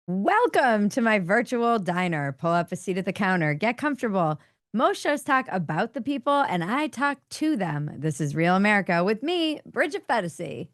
Welcome to my virtual diner. Pull up a seat at the counter, get comfortable. Most shows talk about the people, and I talk to them. This is Real America with me, Bridget Phetasy.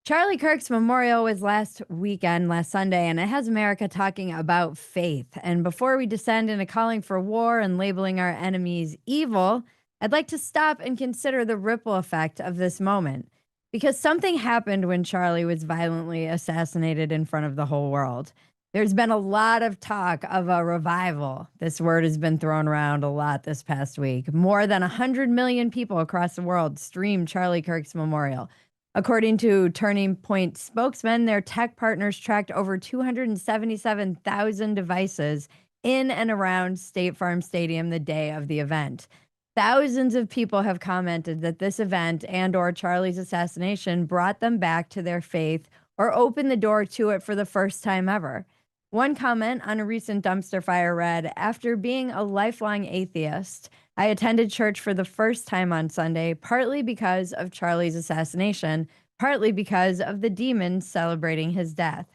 Charlie Kirk's memorial was last Sunday, and it has America talking about faith. And before we descend into calling for war and labeling our enemies evil, I'd like to stop and consider the ripple effect of this moment. Because something happened when Charlie was violently assassinated in front of the whole world. There's been a lot of talk of a revival. This word has been thrown around a lot this past week. More than 100 million people across the world streamed Charlie Kirk's memorial. According to Turning Point spokesman, their tech partners tracked over 277,000 devices in and around State Farm Stadium the day of the event. Thousands of people have commented that this event and/or Charlie's assassination brought them back to their faith or opened the door to it for the first time ever. One comment on a recent dumpster fire read, "After being a lifelong atheist, I attended church for the first time on Sunday, partly because of Charlie's assassination, partly because of the demons celebrating his death."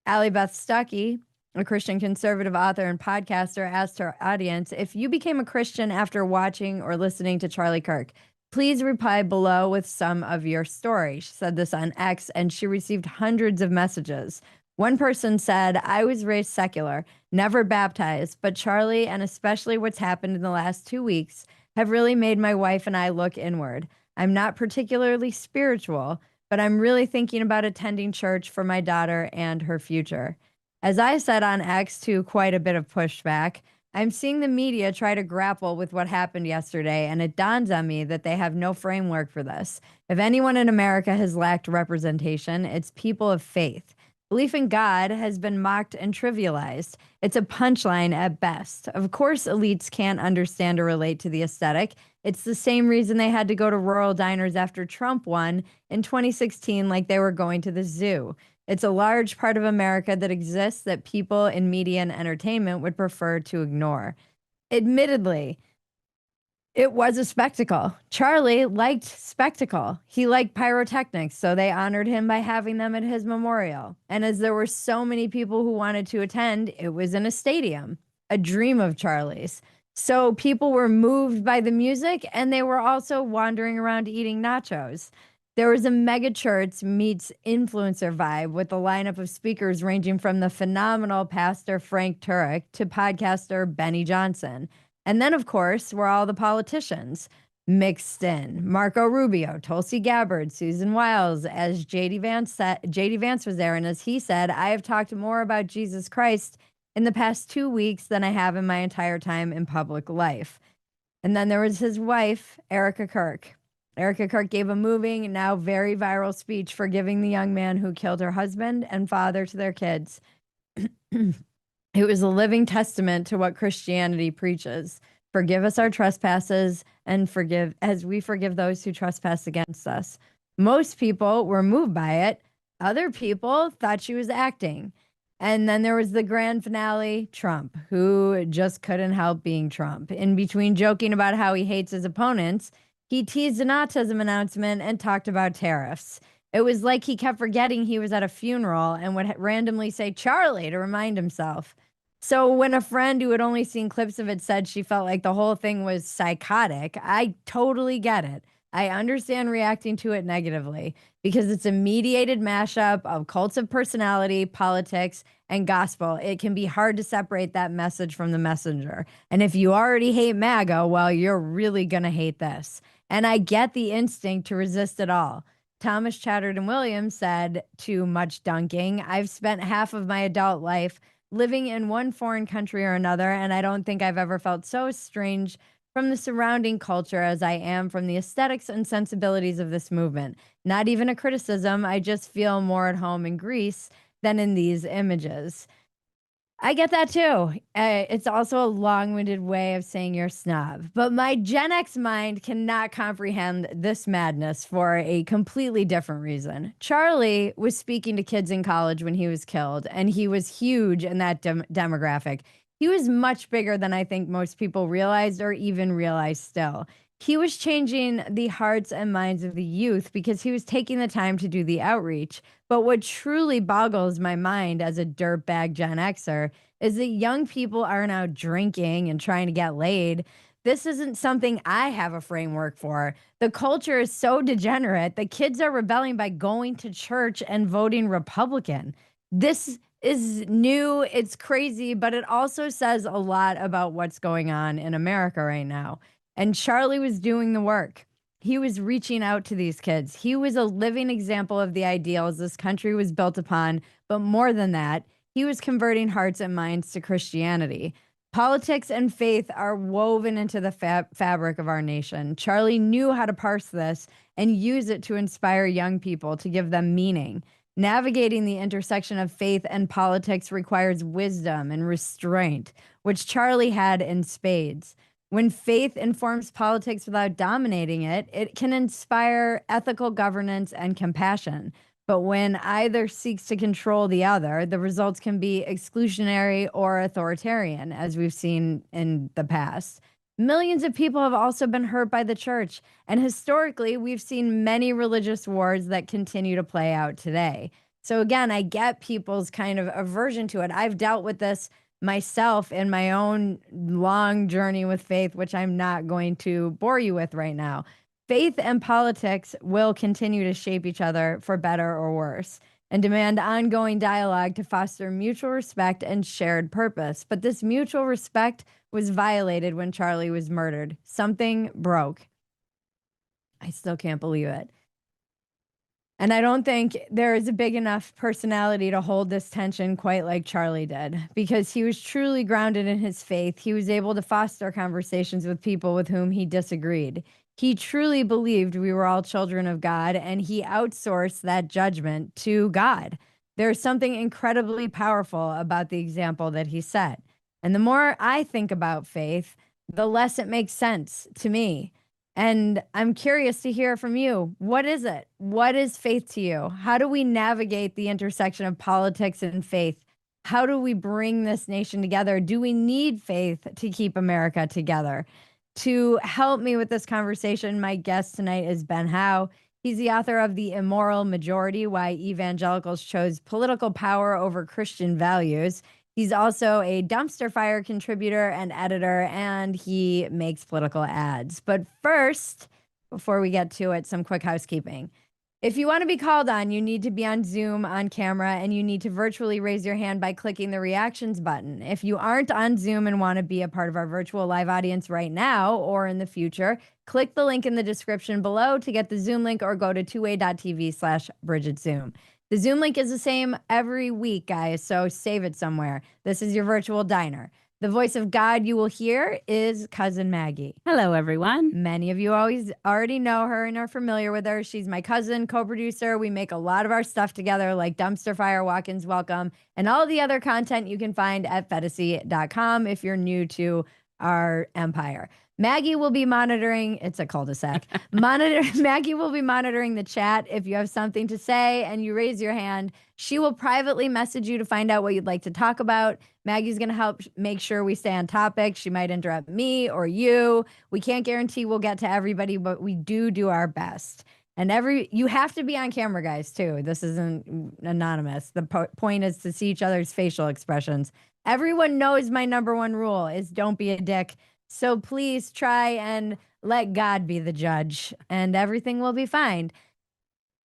Allie Beth Stuckey, a Christian conservative author and podcaster, asked her audience, "If you became a Christian after watching or listening to Charlie Kirk, please reply below with some of your story." She said this on X, and she received hundreds of messages. One person said, "I was raised secular, never baptized, but Charlie, and especially what's happened in the last 2 weeks, have really made my wife and I look inward. I'm not particularly spiritual, but I'm really thinking about attending church for my daughter and her future." As I said on X, to quite a bit of pushback, I'm seeing the media try to grapple with what happened yesterday, and it dawns on me that they have no framework for this. If anyone in America has lacked representation, it's people of faith. Belief in God has been mocked and trivialized. It's a punchline at best. Of course, elites can't understand or relate to the aesthetic. It's the same reason they had to go to rural diners after Trump won in 2016, like they were going to the zoo. It's a large part of America that exists that people in media and entertainment would prefer to ignore. Admittedly, it was a spectacle. Charlie liked spectacle. He liked pyrotechnics, so they honored him by having them at his memorial. And as there were so many people who wanted to attend, it was in a stadium, a dream of Charlie's. So people were moved by the music, and they were also wandering around eating nachos. There was a mega church meets influencer vibe with a lineup of speakers ranging from the phenomenal pastor Frank Turek to podcaster Benny Johnson. And then, of course, were all the politicians mixed in. Marco Rubio, Tulsi Gabbard, Susan Wiles, as JD Vance was there. And as he said, "I have talked more about Jesus Christ in the past 2 weeks than I have in my entire time in public life." And then there was his wife, Erica Kirk. Erica Kirk gave a moving, now very viral speech forgiving the young man who killed her husband and father to their kids. It was a living testament to what Christianity preaches. Forgive us our trespasses and forgive as we forgive those who trespass against us. Most people were moved by it. Other people thought she was acting. And then there was the grand finale, Trump, who just couldn't help being Trump. In between joking about how he hates his opponents, he teased an autism announcement and talked about tariffs. It was like he kept forgetting he was at a funeral and would randomly say "Charlie" to remind himself. So when a friend who had only seen clips of it said she felt like the whole thing was psychotic, I totally get it. I understand reacting to it negatively because it's a mediated mashup of cults of personality, politics, and gospel. It can be hard to separate that message from the messenger. And if you already hate MAGA, well, you're really going to hate this. And I get the instinct to resist it all. Thomas Chatterton Williams said to Much Dunking, "I've spent half of my adult life living in one foreign country or another, and I don't think I've ever felt so estranged from the surrounding culture as I am from the aesthetics and sensibilities of this movement. Not even a criticism, I just feel more at home in Greece than in these images." I get that too. It's also a long-winded way of saying you're a snob. But my Gen X mind cannot comprehend this madness for a completely different reason. Charlie was speaking to kids in college when he was killed, and he was huge in that demographic. He was much bigger than I think most people realized or even realize still. He was changing the hearts and minds of the youth because he was taking the time to do the outreach. But what truly boggles my mind as a dirtbag Gen Xer is that young people are now drinking and trying to get laid. This isn't something I have a framework for. The culture is so degenerate that kids are rebelling by going to church and voting Republican. This is new, it's crazy, but it also says a lot about what's going on in America right now. And Charlie was doing the work. He was reaching out to these kids. He was a living example of the ideals this country was built upon, but more than that, he was converting hearts and minds to Christianity. Politics and faith are woven into the fabric of our nation. Charlie knew how to parse this and use it to inspire young people, to give them meaning. Navigating the intersection of faith and politics requires wisdom and restraint, which Charlie had in spades. When faith informs politics without dominating it, it can inspire ethical governance and compassion. But when either seeks to control the other, the results can be exclusionary or authoritarian, as we've seen in the past. Millions of people have also been hurt by the church, and historically, we've seen many religious wars that continue to play out today. So, again, I get people's kind of aversion to it. I've dealt with this myself in my own long journey with faith, which I'm not going to bore you with right now. Faith and politics will continue to shape each other for better or worse and demand ongoing dialogue to foster mutual respect and shared purpose. But this mutual respect was violated when Charlie was murdered. Something broke. I still can't believe it. And I don't think there is a big enough personality to hold this tension quite like Charlie did, because he was truly grounded in his faith. He was able to foster conversations with people with whom he disagreed. He truly believed we were all children of God, and he outsourced that judgment to God. There's something incredibly powerful about the example that he set. And the more I think about faith, the less it makes sense to me. And I'm curious to hear from you. What is it? What is faith to you? How do we navigate the intersection of politics and faith? How do we bring this nation together? Do we need faith to keep America together? To help me with this conversation, my guest tonight is Ben Howe. He's the author of The Immoral Majority: Why Evangelicals Chose Political Power Over Christian Values. He's also a dumpster fire contributor and editor, and he makes political ads. But first, before we get to it, some quick housekeeping. If you want to be called on, you need to be on Zoom on camera, and you need to virtually raise your hand by clicking the reactions button. If you aren't on Zoom and want to be a part of our virtual live audience right now or in the future, click the link in the description below to get the Zoom link, or go to tway.tv/Bridget Zoom. The Zoom link is the same every week, guys, so save it somewhere. This is your virtual diner. The voice of God you will hear is Cousin Maggie. Hello, everyone. Many of you already know her and are familiar with her. She's my cousin, co-producer. We make a lot of our stuff together, like Dumpster Fire, Walk-ins Welcome, and all the other content you can find at Phetasy.com if you're new to our empire. Maggie will be monitoring, it's a cul-de-sac. Maggie will be monitoring the chat. If you have something to say and you raise your hand, she will privately message you to find out what you'd like to talk about. Maggie's going to help make sure we stay on topic. She might interrupt me or you. We can't guarantee we'll get to everybody, but we do our best. And you have to be on camera, guys, too. This isn't anonymous. The point is to see each other's facial expressions. Everyone knows my number one rule is don't be a dick. So please try and let God be the judge, and everything will be fine.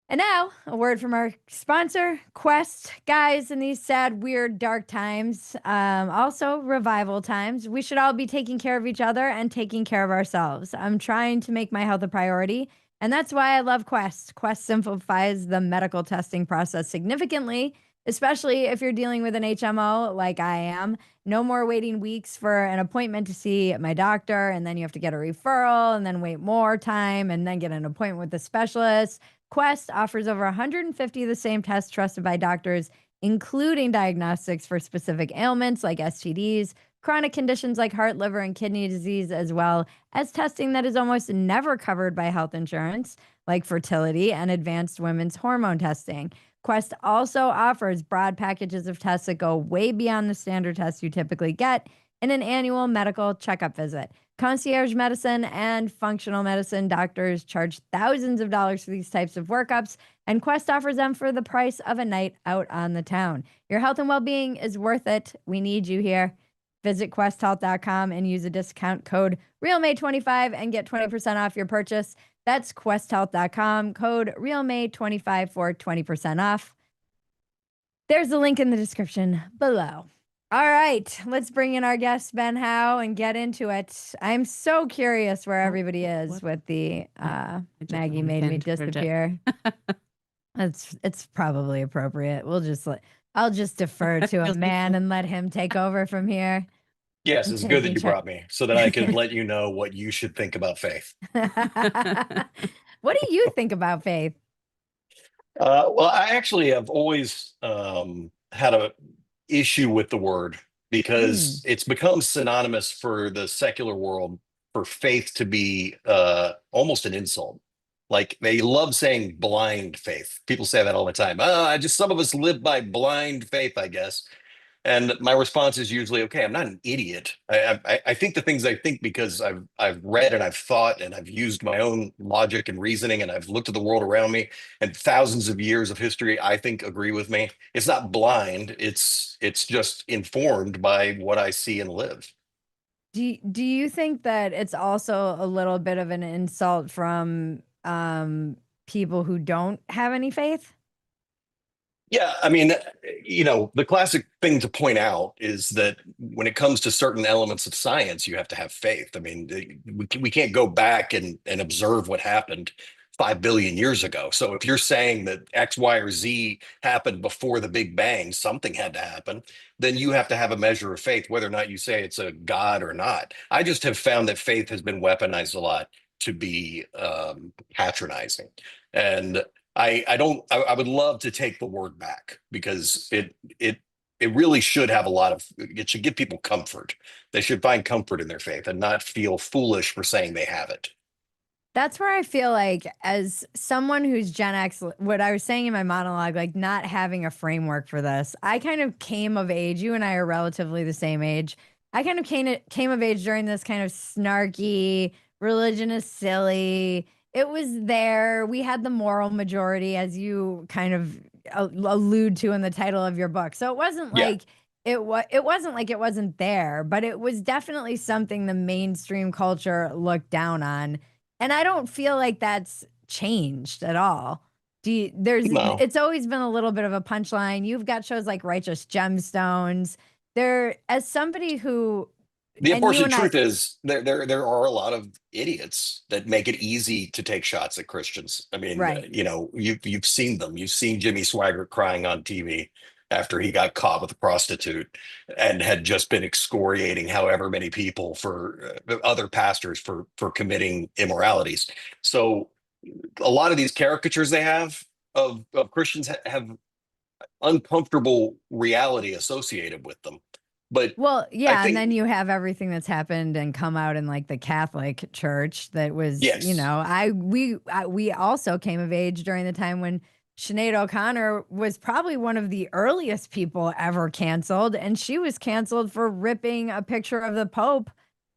And now, a word from our sponsor, Quest. Guys, in these sad, weird, dark times, also revival times, we should all be taking care of each other and taking care of ourselves. I'm trying to make my health a priority, and that's why I love Quest. Quest simplifies the medical testing process significantly, especially if you're dealing with an HMO like I am. No more waiting weeks for an appointment to see my doctor, and then you have to get a referral, and then wait more time, and then get an appointment with the specialist. Quest offers over 150 of the same tests trusted by doctors, including diagnostics for specific ailments like STDs, chronic conditions like heart, liver, and kidney disease, as well as testing that is almost never covered by health insurance, like fertility and advanced women's hormone testing. Quest also offers broad packages of tests that go way beyond the standard tests you typically get, and an annual medical checkup visit. Concierge medicine and functional medicine doctors charge thousands of dollars for these types of workups, and Quest offers them for the price of a night out on the town. Your health and well being is worth it. We need you here. Visit questhealth.com and use a discount code RealMay25 and get 20% off your purchase. That's questhealth.com, code RealMay25 for 20% off. There's a link in the description below. All right, let's bring in our guest, Ben Howe, and get into it. I'm so curious where everybody is with the Maggie made me disappear. It's probably appropriate. I'll just defer to a man and let him take over from here. Yes, it's good that you brought me so that I can let you know what you should think about faith. What do you think about faith? Well, I actually have always had a issue with the word because it's become synonymous for the secular world for faith to be almost an insult. Like they love saying blind faith. People say that all the time. Some of us live by blind faith, I guess. And my response is usually, okay, I'm not an idiot. I think the things I think because I've read and I've thought and I've used my own logic and reasoning and I've looked at the world around me and thousands of years of history, I think agree with me. It's not blind. It's just informed by what I see and live. Do you think that it's also a little bit of an insult from people who don't have any faith? Yeah, I mean, the classic thing to point out is that when it comes to certain elements of science, you have to have faith. I mean, we can't go back and observe what happened 5 billion years ago. So if you're saying that X, Y, or Z happened before the Big Bang, something had to happen, then you have to have a measure of faith, whether or not you say it's a God or not. I just have found that faith has been weaponized a lot to be patronizing. And I would love to take the word back because it really should have it should give people comfort. They should find comfort in their faith and not feel foolish for saying they have it. That's where I feel like, as someone who's Gen X, what I was saying in my monologue, like not having a framework for this, I kind of came of age. You and I are relatively the same age. I kind of came of age during this kind of snarky, religion is silly. It was there. We had the moral majority, as you kind of allude to in the title of your book. So it wasn't Yeah. like it wasn't like it wasn't there, but it was definitely something the mainstream culture looked down on. And I don't feel like that's changed at all. No. It's always been a little bit of a punchline. You've got shows like Righteous Gemstones. As somebody who, The and you unfortunate and I, truth is there are a lot of idiots that make it easy to take shots at Christians. I mean, right. you've seen them. You've seen Jimmy Swaggart crying on TV after he got caught with a prostitute and had just been excoriating however many people for other pastors for committing immoralities. So a lot of these caricatures they have of Christians have uncomfortable reality associated with them. But Well, I yeah, and think then you have everything that's happened and come out in like the Catholic Church that was, yes. we also came of age during the time when Sinead O'Connor was probably one of the earliest people ever canceled, and she was canceled for ripping a picture of the Pope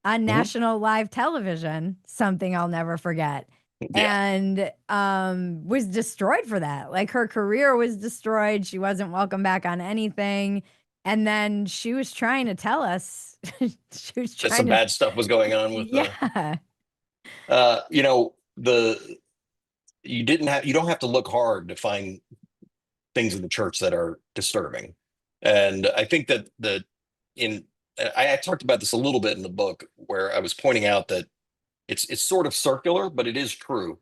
on Mhm. national live television, something I'll never forget. Yeah. And was destroyed for that. Like her career was destroyed. She wasn't welcome back on anything. And then she was trying to tell us, she was That trying some to, bad stuff was going on with yeah. you know the you don't have to look hard to find things in the church that are disturbing. And I think that in I talked about this a little bit in the book where I was pointing out that it's sort of circular, but it is true.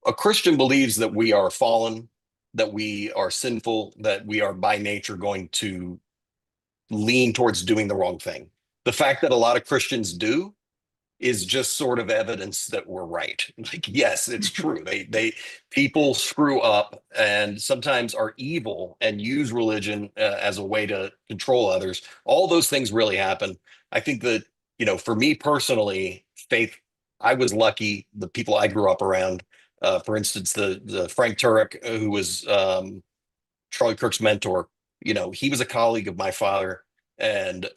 A Christian believes that we are fallen, that we are sinful, that we are by nature going to lean towards doing the wrong thing. The fact that a lot of Christians do is just sort of evidence that we're right. Like, yes, it's true. People screw up and sometimes are evil and use religion as a way to control others. All those things really happen. I think that, for me personally, faith, I was lucky. The people I grew up around, for instance, the Frank Turek, who was Charlie Kirk's mentor, he was a colleague of my father. And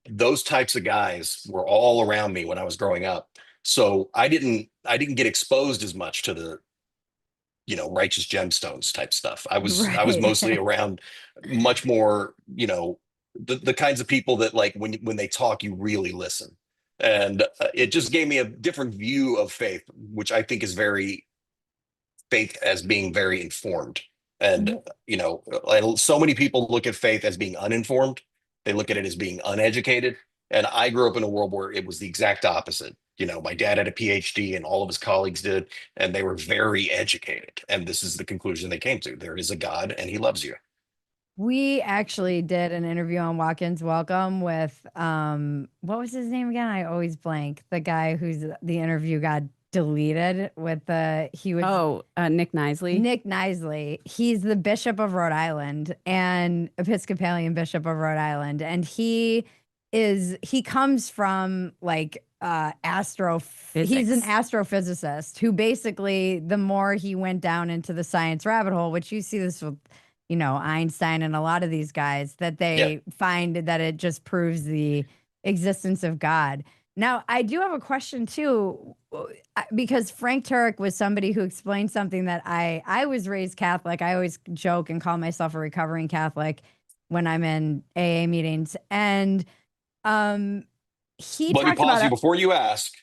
those types of guys were all around me when I was growing up. So I didn't get exposed as much to the, righteous gemstones type stuff. I was Right. mostly around much more, the kinds of people that, like, when they talk, you really listen. And it just gave me a different view of faith, which I think is very faith as being very informed. And, so many people look at faith as being uninformed. They look at it as being uneducated. And I grew up in a world where it was the exact opposite. My dad had a PhD and all of his colleagues did, and they were very educated. And this is the conclusion they came to. There is a God and he loves you. We actually did an interview on Walk-ins Welcome with what was his name again? I always blank. The guy who's the interview got deleted with the he was Nick Nisley. Nick Nisley. He's the Bishop of Rhode Island and Episcopalian Bishop of Rhode Island. And he comes from like he's an astrophysicist who basically, the more he went down into the science rabbit hole, which you see this with Einstein and a lot of these guys, that Yeah. they find that it just proves the existence of God. Now, I do have a question too, because Frank Turek was somebody who explained something that I was raised Catholic. I always joke and call myself a recovering Catholic when I'm in AA meetings. And he Let me talked pause you about before you ask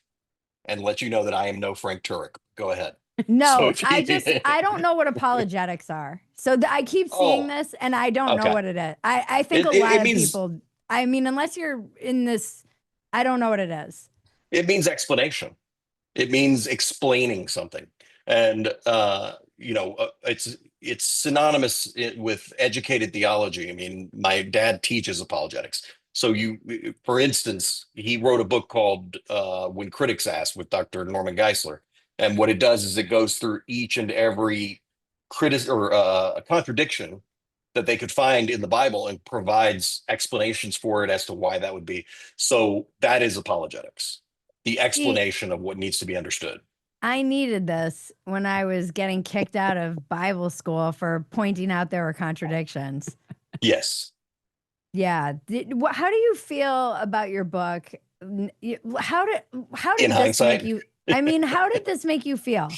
and let you know that I am no Frank Turek. Go ahead. So no, if I don't know what apologetics are. So I keep seeing oh, this and I don't know okay. what it is. I think a It lot of means people, I mean, unless you're in this, I don't know what it is. it means explanation. It means explaining something. And it's synonymous with educated theology. I mean, my dad teaches apologetics. So for instance, he wrote a book called When Critics Ask with Dr. Norman Geisler. And what it does is it goes through each and every a contradiction that they could find in the Bible and provides explanations for it as to why that would be. So that is apologetics, the See, explanation of what needs to be understood. I needed this when I was getting kicked out of Bible school for pointing out there were contradictions. Yes. Yeah. How do you feel about your book? How did In this make hindsight, you? I mean, how did this make you feel?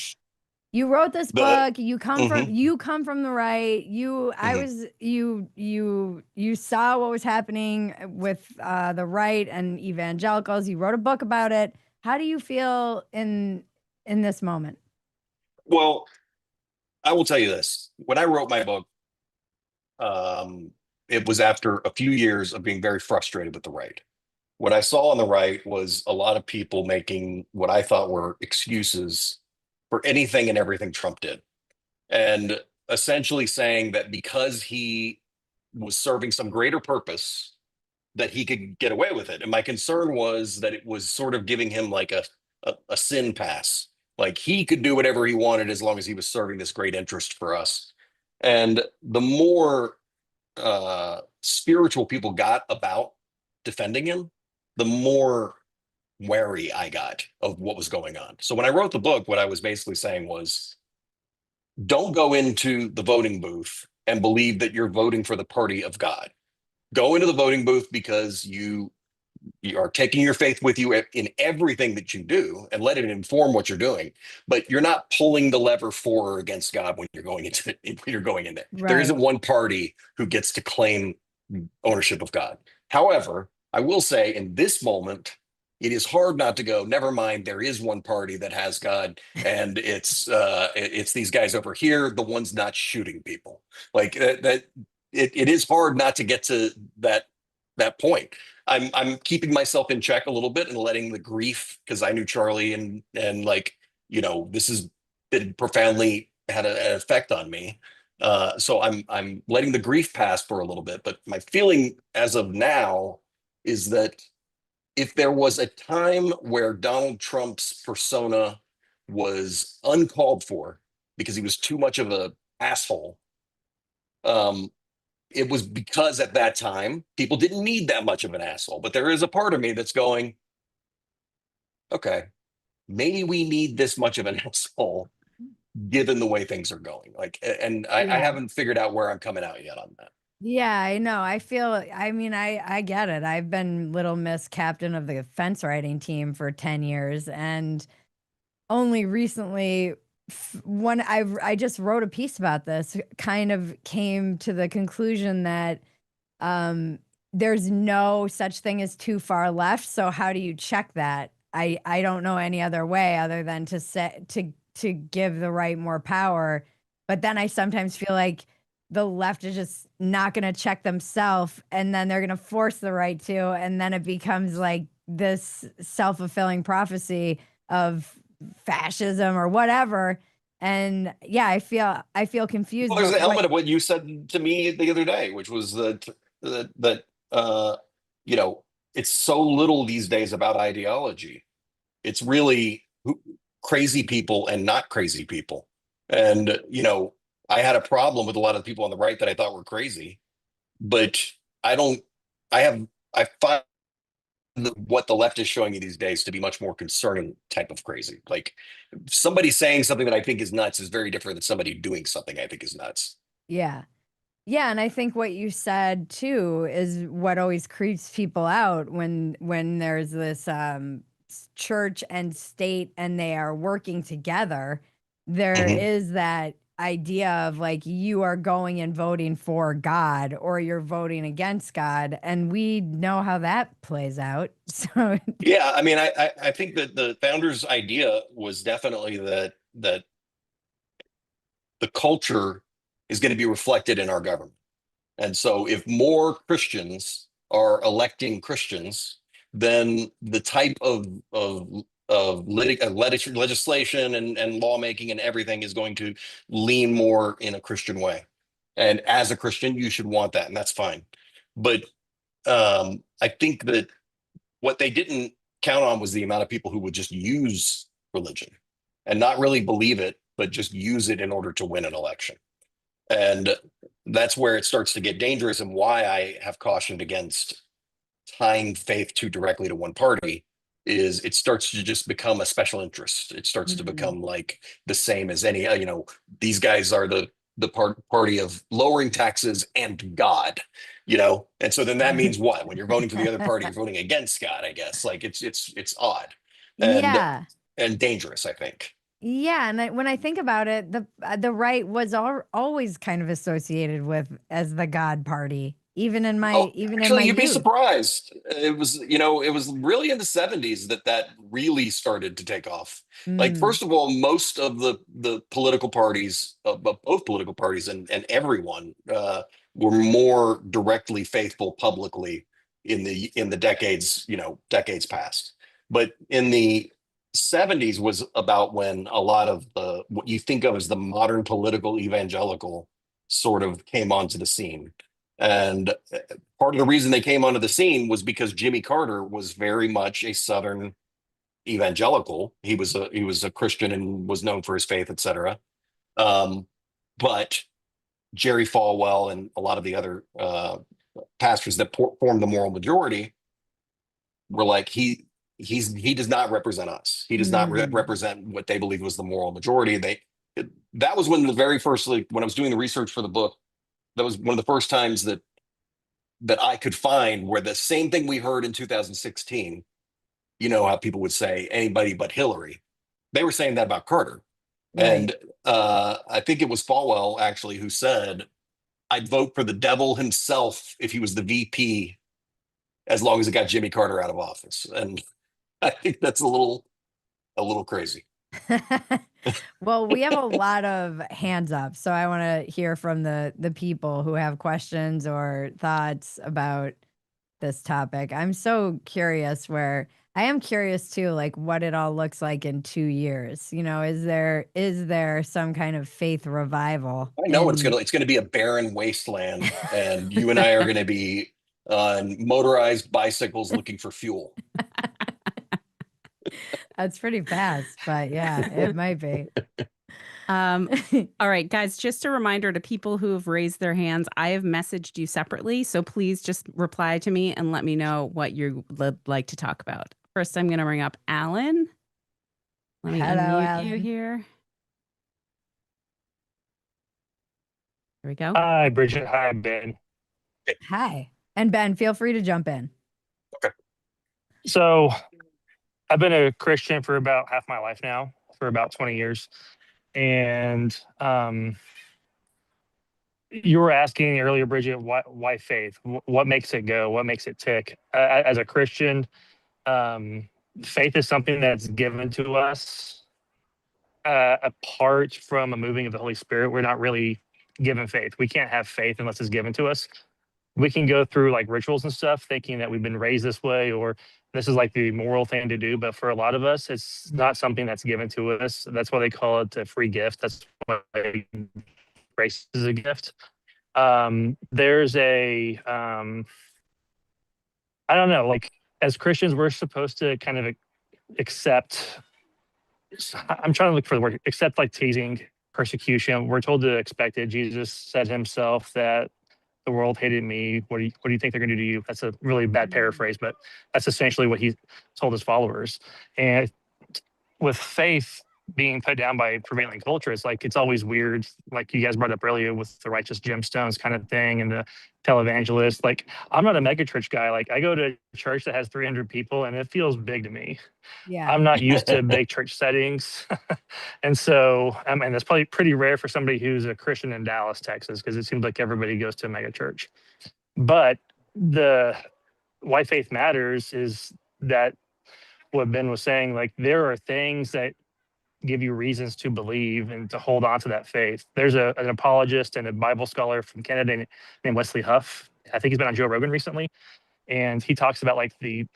You wrote this the book. You come from mhm, the right. mhm. You saw what was happening with the right and evangelicals. You wrote a book about it. How do you feel in this moment? Well, I will tell you this. When I wrote my book, um, it was after a few years of being very frustrated with the right. What I saw on the right was a lot of people making what I thought were excuses for anything and everything Trump did. And essentially saying that because he was serving some greater purpose, that he could get away with it. And my concern was that it was sort of giving him like a sin pass. Like he could do whatever he wanted as long as he was serving this great interest for us. And the more spiritual people got about defending him, the more wary I got of what was going on. So when I wrote the book, what I was basically saying was, don't go into the voting booth and believe that you're voting for the party of God. Go into the voting booth because you are taking your faith with you in everything that you do and let it inform what you're doing, but you're not pulling the lever for or against God when you're going into when you're going in there. There isn't Right. one party who gets to claim ownership of God. However, I will say in this moment, it is hard not to go, never mind, there is one party that has God, and it's these guys over here, the ones not shooting people. Like that it is hard not to get to that point. I'm keeping myself in check a little bit and letting the grief, because I knew Charlie and like, this has been profoundly had an effect on me. So I'm letting the grief pass for a little bit, but my feeling as of now is that if there was a time where Donald Trump's persona was uncalled for because he was too much of a asshole, um, it was because at that time people didn't need that much of an asshole. But there is a part of me that's going, okay, maybe we need this much of an asshole given the way things are going. Like, and I Yeah. haven't figured out where I'm coming out yet on that. Yeah, I know. I mean, I get it. I've been Little Miss captain of the fence riding team for 10 years, and only recently when I just wrote a piece about this, kind of came to the conclusion that um, there's no such thing as too far left. So how do you check that? I don't know any other way other than to give the right more power. But then I sometimes feel like the left is just not going to check themselves, and then they're going to force the right to, and then it becomes like this self-fulfilling prophecy of fascism or whatever. And yeah, I feel confused. Well, there's But an what? element of what you said to me the other day, which was that you know, it's so little these days about ideology. It's really crazy people and not crazy people. And I had a problem with a lot of the people on the right that I thought were crazy, but I don't. I find what the left is showing you these days to be much more concerning type of crazy. Like somebody saying something that I think is nuts is very different than somebody doing something I think is nuts. Yeah. Yeah, and I think what you said too is what always creeps people out when there's this church and state and they are working together. There Mhm. is that idea of like you are going and voting for God or you're voting against God, and we know how that plays out. So Yeah, I mean, I think that the founders' idea was definitely that the culture is going to be reflected in our government. And so if more Christians are electing Christians, then the type of legislation and lawmaking and everything is going to lean more in a Christian way. And as a Christian, you should want that, and that's fine. But I think that what they didn't count on was the amount of people who would just use religion and not really believe it, but just use it in order to win an election. And that's where it starts to get dangerous, and why I have cautioned against tying faith too directly to one party is it starts to just become a special interest. It starts to mm. become like the same as any, these guys are the party of lowering taxes and God, and so then that means what? When you're voting for the other party, you're voting against God, I guess. Like it's odd and Yeah. and dangerous, I think. Yeah, and when I think about it, the right was always kind of associated with as the God Party, Oh, even in my actually, you'd be youth. surprised. It was really in the 70s that really started to take off. Like, Mm, first of all, most of the political parties, both political parties and everyone, were more directly faithful publicly in the decades past. But in the 70s was about when a lot of the what you think of as the modern political evangelical sort of came onto the scene. And part of the reason they came onto the scene was because Jimmy Carter was very much a Southern evangelical. He was a Christian and was known for his faith, etc. But Jerry Falwell and a lot of the other pastors that formed the moral majority were like he does not represent us. He does not mm, represent what they believe was the moral majority. That was when the very first, like, when I was doing the research for the book, that was one of the first times that I could find where the same thing we heard in 2016, how people would say anybody but Hillary. They were saying that about Carter. right. And I think it was Falwell actually who said, I'd vote for the devil himself if he was the VP, as long as it got Jimmy Carter out of office. And I think that's a little crazy. Well, we have a lot of hands up, so I want to hear from the people who have questions or thoughts about this topic. I'm so curious where I am curious too, like what it all looks like in 2 years. Is there some kind of faith revival I know in it's gonna be a barren wasteland, and you and I are gonna be on motorized bicycles looking for fuel. That's pretty fast, but yeah, it might be. Um, all right, guys, just a reminder to people who have raised their hands, I have messaged you separately. So please just reply to me and let me know what you would like to talk about. First, I'm going to bring up Alan. Let me Hello, unmute you Alan. here. There we go. Hi, Bridget. Hi, Ben. Hi. And Ben, feel free to jump in. So I've been a Christian for about half my life now, for about 20 years. And you were asking earlier, Bridget, why faith? What makes it go? What makes it tick? As a Christian, faith is something that's given to us apart from a moving of the Holy Spirit. We're not really given faith. We can't have faith unless it's given to us. We can go through like rituals and stuff thinking that we've been raised this way or this is like the moral thing to do. But for a lot of us, it's not something that's given to us. That's why they call it a free gift. That's why grace is a gift. There's I don't know, like as Christians, we're supposed to kind of accept, I'm trying to look for the word, accept like teasing, persecution. We're told to expect it. Jesus said himself that the world hated me. What do you think they're going to do to you? That's a really bad paraphrase, but that's essentially what he told his followers. And with faith being put down by prevailing culture, it's like it's always weird. Like you guys brought up earlier with the righteous gemstones kind of thing and the televangelist. Like I'm not a megachurch guy. Like I go to a church that has 300 people and it feels big to me. Yeah. I'm not used to big church settings. And so, and that's probably pretty rare for somebody who's a Christian in Dallas, Texas, because it seems like everybody goes to a mega church. But the why faith matters is that what Ben was saying, like there are things that give you reasons to believe and to hold on to that faith. There's an apologist and a Bible scholar from Canada named Wesley Huff. I think he's been on Joe Rogan recently. And he talks about like the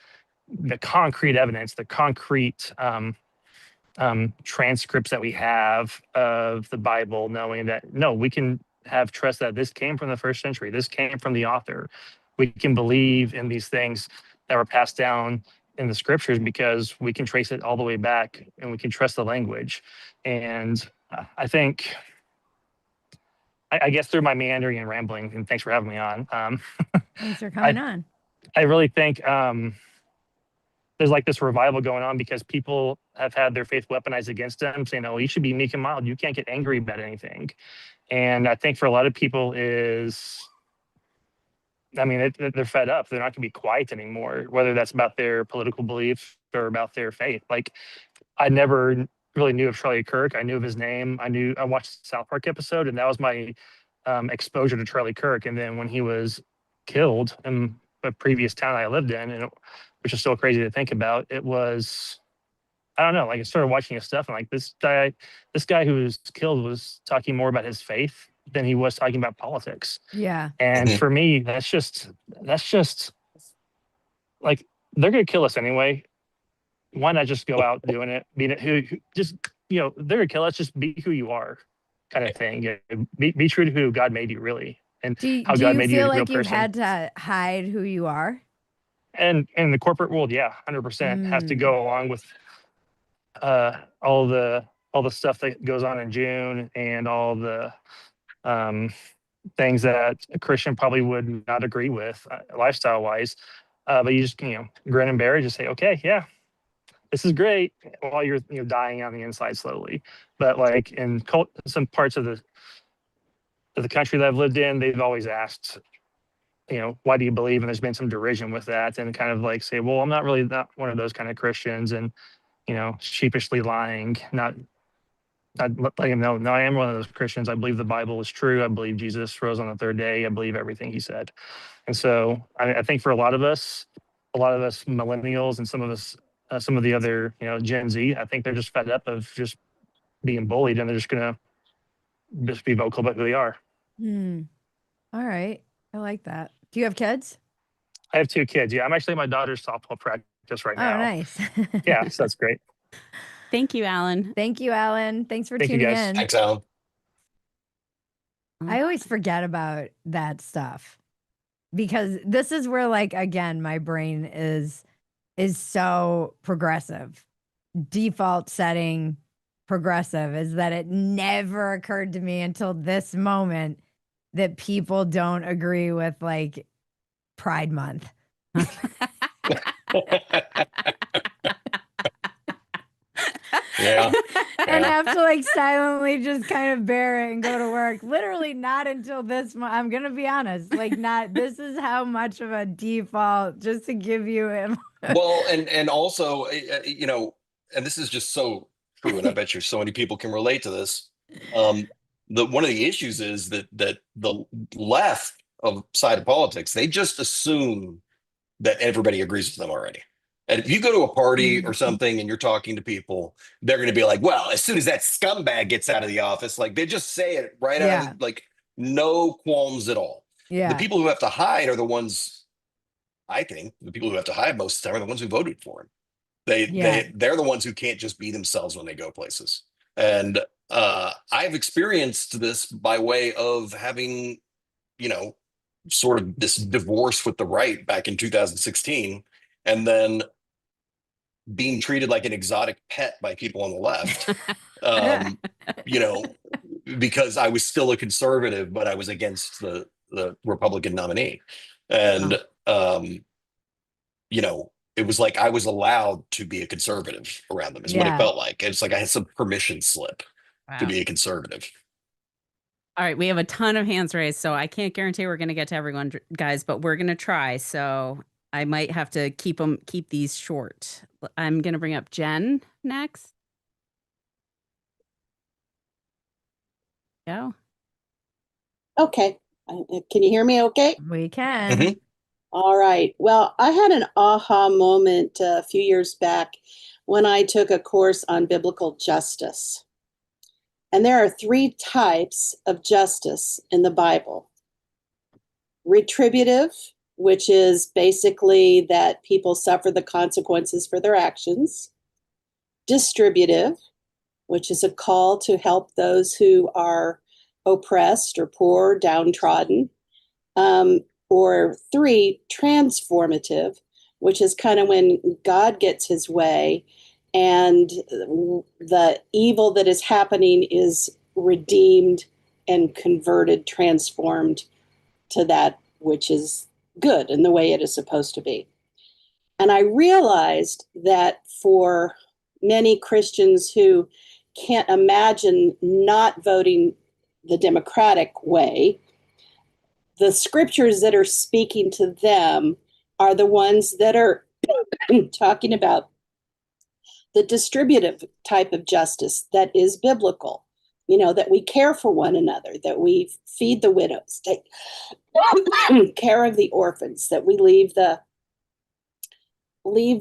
concrete evidence, the concrete transcripts that we have of the Bible, knowing that no, we can have trust that this came from the first century, this came from the author. We can believe in these things that were passed down in the scriptures because we can trace it all the way back and we can trust the language. And I think, I guess through my meandering and rambling, and thanks for having me on. Thanks for coming on. I really think there's like this revival going on because people have had their faith weaponized against them, saying, "Oh, you should be meek and mild. You can't get angry about anything." And I think for a lot of people they're fed up. They're not going to be quiet anymore, whether that's about their political belief or about their faith. Like I never really knew of Charlie Kirk. I knew of his name. I watched the South Park episode, and that was my exposure to Charlie Kirk. And then when he was killed in a previous town I lived in, which is still crazy to think about, it was, I don't know, like I started watching his stuff and like this guy who was killed was talking more about his faith than he was talking about politics. Yeah. And for me, that's just like they're gonna kill us anyway. Why not just go out doing it? Being it who just they're gonna kill us. Just be who you are, kind of thing. Yeah, be true to who God made you, really, and how Do God you made you feel a real like you've person. had to hide who you are? And in the corporate world, yeah, 100% has to go along with all the stuff that goes on in June and all the things that a Christian probably would not agree with lifestyle wise. But you just grin and bear it, just say, okay, yeah, this is great, while you're dying on the inside slowly. But like in some parts of the country that I've lived in, they've always asked, why do you believe? And there's been some derision with that, and kind of like say, well, I'm not one of those kind of Christians, and sheepishly lying, not letting them know, no, I am one of those Christians. I believe the Bible is true. I believe Jesus rose on the third day. I believe everything he said. And so I think for a lot of us millennials and some of us, some of the other, Gen Z, I think they're just fed up of just being bullied, and they're just going to just be vocal about who they are. All right. I like that. Do you have kids? I have 2 kids. Yeah. I'm actually at my daughter's softball practice right now. Oh, nice. Yeah. So that's great. Thank you, Alan. Thank you, Alan. Thanks for Thank you, tuning guys. in. Thanks, Alan. I always forget about that stuff because this is where, like, again, my brain is so progressive. Default setting progressive is that it never occurred to me until this moment that people don't agree with like Pride Month. Yeah. and have to like silently just kind of bear it and go to work. Literally not until this month. I'm gonna be honest, like not. This is how much of a default, just to give you a Well, and also, you know, and this is just so true, and I bet you so many people can relate to this. The one of the issues is that the left of side of politics, they just assume that everybody agrees with them already. And if you go to a party or something and you're talking to people, they're going to be like, well, as soon as that scumbag gets out of the office, like they just say it right out Yeah. of like no qualms at all. The yeah. people who have to hide are the ones, I think, the people who have to hide most of the time are the ones who voted for him. Yeah. They're the ones who can't just be themselves when they go places. And I've experienced this by way of having, you know, sort of this divorce with the right back in 2016, and then being treated like an exotic pet by people on the left. You know, because I was still a conservative, but I was against the Republican nominee. And you know, it was like I was allowed to be a conservative around them, is what it Yeah. felt like. It's like I had some permission slip to Wow. be a conservative. All right, we have a ton of hands raised, so I can't guarantee we're going to get to everyone, guys, but we're going to try. So I might have to keep these short. I'm going to bring up Jen next. Go. Okay. Can you hear me okay? We can. Mhm. All right. Well, I had an aha moment a few years back when I took a course on biblical justice. And there are 3 types of justice in the Bible. Retributive, which is basically that people suffer the consequences for their actions. Distributive, which is a call to help those who are oppressed or poor, downtrodden. Or 3, transformative, which is kind of when God gets his way and the evil that is happening is redeemed and converted, transformed to that which is good and the way it is supposed to be. And I realized that for many Christians who can't imagine not voting the Democratic way, the scriptures that are speaking to them are the ones that are talking about the distributive type of justice that is biblical. You know, that we care for one another, that we feed the widows, take care of the orphans, that we leave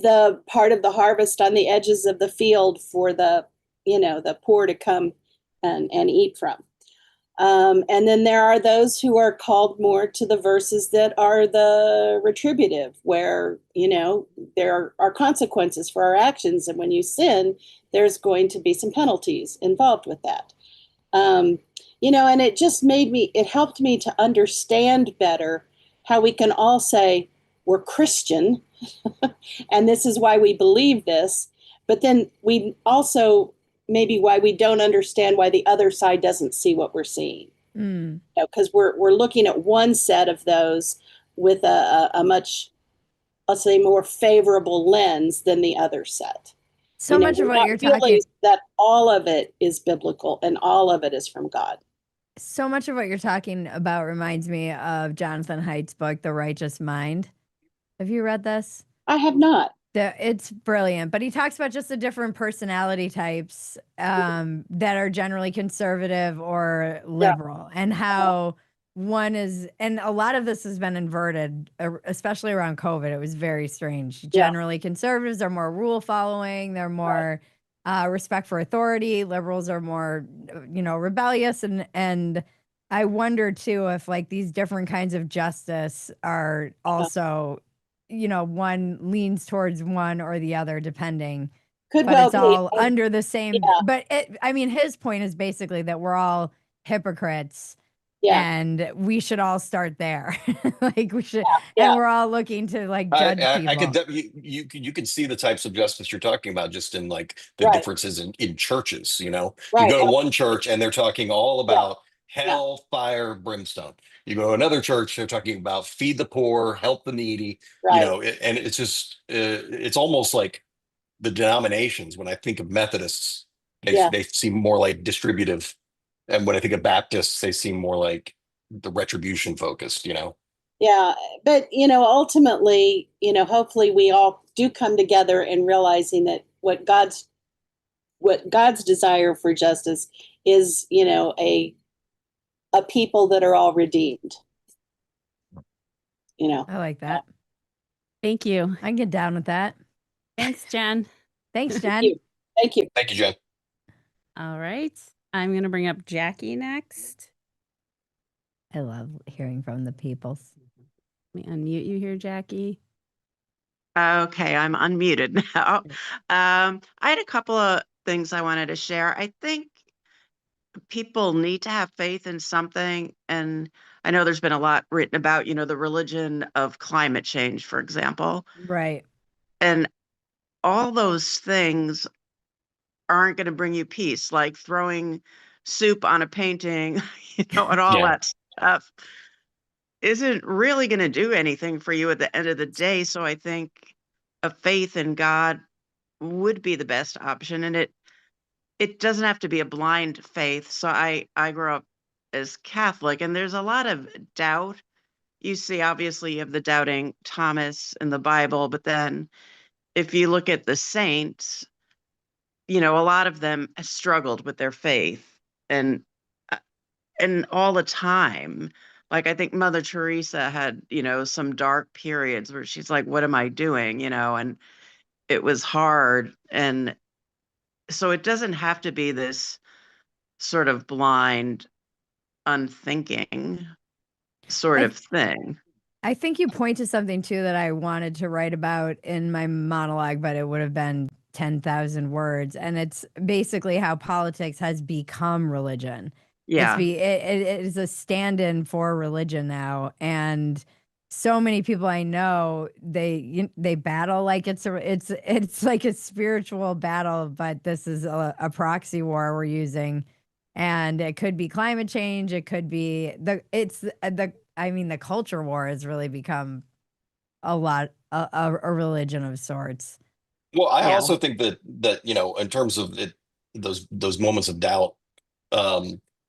the part of the harvest on the edges of the field for the, you know, the poor to come and eat from. And then there are those who are called more to the verses that are the retributive, where, you know, there are consequences for our actions. And when you sin, there's going to be some penalties involved with that. You know, and it just it helped me to understand better how we can all say we're Christian and this is why we believe this. But then we also maybe why we don't understand why the other side doesn't see what we're seeing. Because we're looking at one set of those with a much, let's say, more favorable lens than the other set. So much of what you're talking, that all of it is biblical and all of it is from God. So much of what you're talking about reminds me of Jonathan Haidt's book, The Righteous Mind. Have you read this? I have not. It's brilliant, but he talks about just the different personality types that are generally conservative or liberal, and how one is, and a lot of this has been inverted, especially around COVID. It was very strange. Generally, conservatives are more rule following, they're more respect for authority. Liberals are more, you know, rebellious, and I wonder too if like these different kinds of justice are also, you know, one leans towards one or the other, depending. Could but well it's be. all under the same. But I mean, his point is basically that we're all hypocrites. And we should all start there. Like we should, and we're all looking to like judge people. I could you can see the types of justice you're talking about just in like the differences in churches. You know, you go to one church and they're talking all about hell, fire, brimstone. You go to another church, they're talking about feed the poor, help the needy. You know, and it's just it's almost like the denominations. When I think of Methodists, Yeah. They seem more like distributive. And when I think of Baptists, they seem more like the retribution focused, you know? Yeah, but ultimately, hopefully we all do come together in realizing that what God's desire for justice is, a people that are all redeemed. I like that. Thank you. I can get down with that. Thanks, Jen. Thanks, Thank Jen. you. Thank you. Thank you, Jen. All right. I'm going to bring up Jackie next. I love hearing from the peoples. Let me unmute you here, Jackie. Okay, I'm unmuted now. I had a couple of things I wanted to share. I think people need to have faith in something. And I know there's been a lot written about, the religion of climate change, for example. Right. And all those things aren't going to bring you peace, like throwing soup on a painting, and all Yeah. that stuff isn't really going to do anything for you at the end of the day. So I think a faith in God would be the best option, and it doesn't have to be a blind faith. So I grew up as Catholic, and there's a lot of doubt. You see, obviously, you have the doubting Thomas in the Bible, but then if you look at the saints, a lot of them struggled with their faith, and uh, and all the time. Like, I think Mother Teresa had, some dark periods where she's like, what am I doing? And it was hard. And so it doesn't have to be this sort of blind, unthinking sort I of thing. I think you point to something too that I wanted to write about in my monologue, but it would have been 10,000 words. And it's basically how politics has become religion. Yeah. It is a stand-in for religion now. And so many people I know, they battle like it's like a spiritual battle, but this is a proxy war we're using. And it could be climate change. It could be the culture war has really become a religion of sorts. Well, I Yeah. also think that in terms of it, those moments of doubt,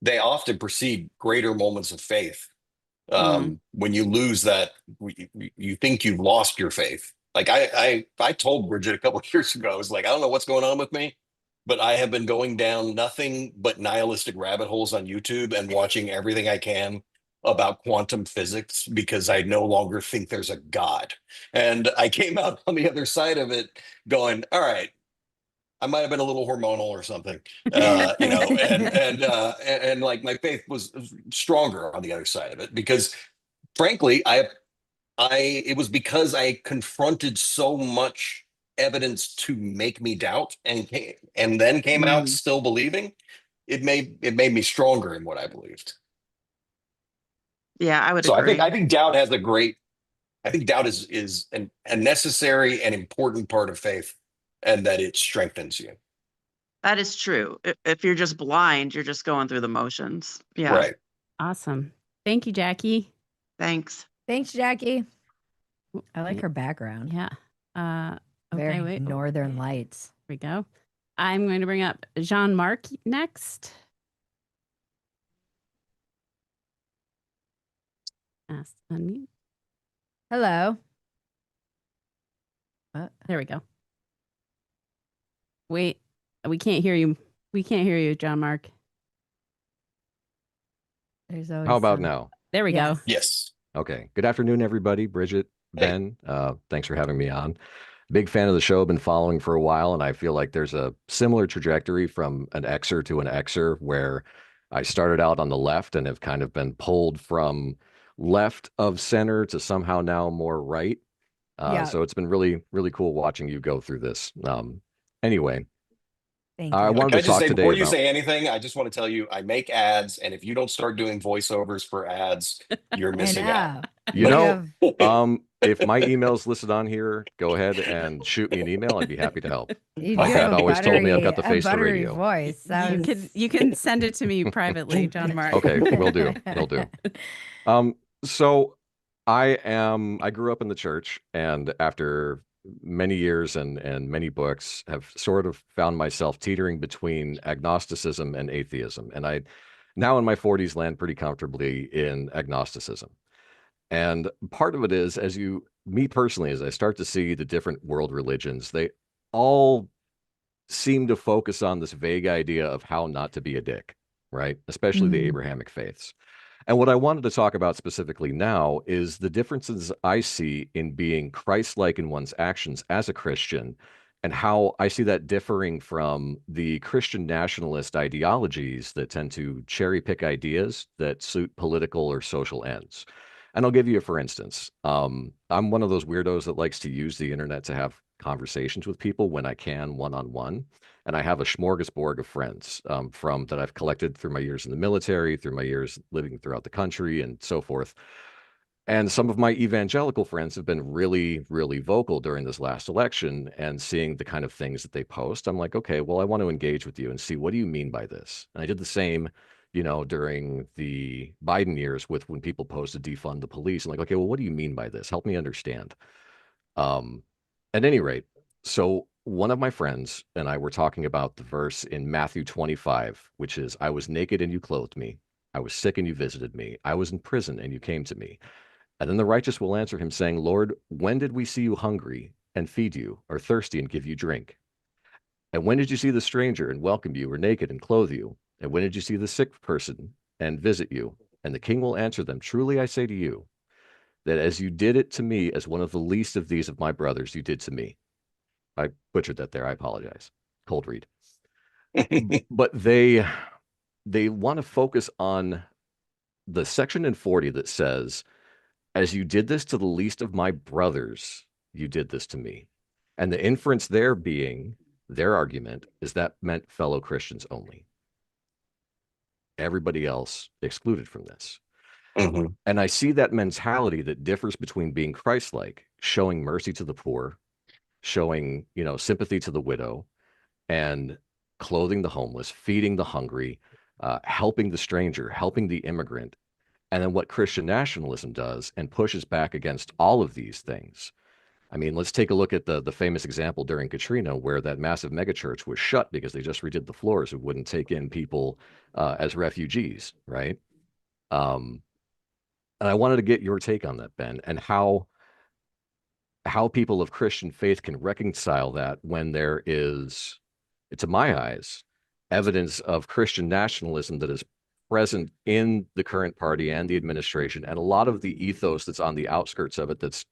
they often precede greater moments of faith. When you lose that, you think you've lost your faith. Like I told Bridget a couple of years ago, I was like, I don't know what's going on with me, but I have been going down nothing but nihilistic rabbit holes on YouTube and watching everything I can about quantum physics because I no longer think there's a God. And I came out on the other side of it going, all right, I might have been a little hormonal or something, and like my faith was stronger on the other side of it because frankly, it was because I confronted so much evidence to make me doubt and then came out still believing. It made me stronger in what I believed. Yeah, I would So agree. I think doubt has I think doubt is a necessary and important part of faith, and that it strengthens you. That is true. If you're just blind, you're just going through the motions. Yeah. Right. Awesome. Thank you, Jackie. Thanks. Thanks, Jackie. I like her background. Yeah. Okay, Very wait. Northern Lights. Here we go. I'm going to bring up Jean-Marc next. Unmute. Hello. There we go. Wait, we can't hear you. We can't hear you, Jean-Marc. There's always How about some- now? There we Yes. go. Yes. Okay. Good afternoon, everybody. Bridget, Ben, thanks for having me on. Big fan of the show, been following for a while, and I feel like there's a similar trajectory from an Xer to an Xer where I started out on the left and have kind of been pulled from left of center to somehow now more right. Yeah. So it's been really, really cool watching you go through this. Anyway, Thank I you. wanted Can I to just talk say today before you about. say anything, I just want to tell you I make ads, and if you don't start doing voiceovers for ads, you're I missing out. know. You know, have- if my email's listed on here, go ahead and shoot me an email. I'd be happy to help. you My do dad have a always told me I've got the buttery- a face for buttery radio. voice. That You can send it to me privately, Jean-Marc. Okay, will do. Will do. So I grew up in the church, and after many years and many books have sort of found myself teetering between agnosticism and atheism. And I now in my 40s land pretty comfortably in agnosticism. And part of it is, me personally, as I start to see the different world religions, they all seem to focus on this vague idea of how not to be a dick, right? Especially the Mhm. Abrahamic faiths. And what I wanted to talk about specifically now is the differences I see in being Christ-like in one's actions as a Christian, and how I see that differing from the Christian nationalist ideologies that tend to cherry pick ideas that suit political or social ends. And I'll give you a for instance. I'm one of those weirdos that likes to use the internet to have conversations with people when I can, one-on-one. And I have a smorgasbord of friends from that I've collected through my years in the military, through my years living throughout the country, and so forth. And some of my evangelical friends have been really, really vocal during this last election, and seeing the kind of things that they post. I'm like, okay, well, I want to engage with you and see, what do you mean by this? And I did the same, during the Biden years with when people posted defund the police. I'm like, okay, well, what do you mean by this? Help me understand. Um, at any rate, so one of my friends and I were talking about the verse in Matthew 25, which is, I was naked and you clothed me. I was sick and you visited me. I was in prison and you came to me. And then the righteous will answer him, saying, Lord, when did we see you hungry and feed you, or thirsty and give you drink? And when did you see the stranger and welcome you, or naked and clothe you? And when did you see the sick person and visit you? And the king will answer them, truly I say to you, that as you did it to me, as one of the least of these of my brothers, you did to me. I butchered that there. I apologize. Cold read. But they want to focus on the section in 40 that says, as you did this to the least of my brothers, you did this to me. And the inference there being, their argument is that meant fellow Christians only. Everybody else excluded from this. Mhm. And I see that mentality that differs between being Christ-like, showing mercy to the poor, showing, sympathy to the widow, and clothing the homeless, feeding the hungry, helping the stranger, helping the immigrant. And then what Christian nationalism does and pushes back against all of these things. I mean, let's take a look at the famous example during Katrina, where that massive megachurch was shut because they just redid the floors and wouldn't take in people as refugees, right? Um, and I wanted to get your take on that, Ben, and how people of Christian faith can reconcile that when there is, to my eyes, evidence of Christian nationalism that is present in the current party and the administration, and a lot of the ethos that's on the outskirts of it that's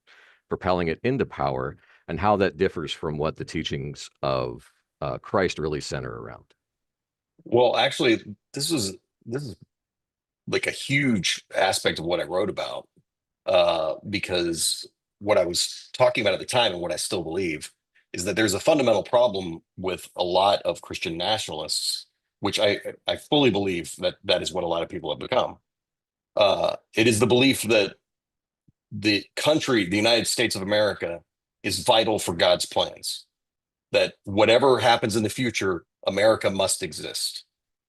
propelling it into power, and how that differs from what the teachings of Christ really center around. Well, actually, this is like a huge aspect of what I wrote about, because what I was talking about at the time and what I still believe is that there's a fundamental problem with a lot of Christian nationalists, which I fully believe that that is what a lot of people have become. It is the belief that the country, the United States of America, is vital for God's plans. That whatever happens in the future, America must exist.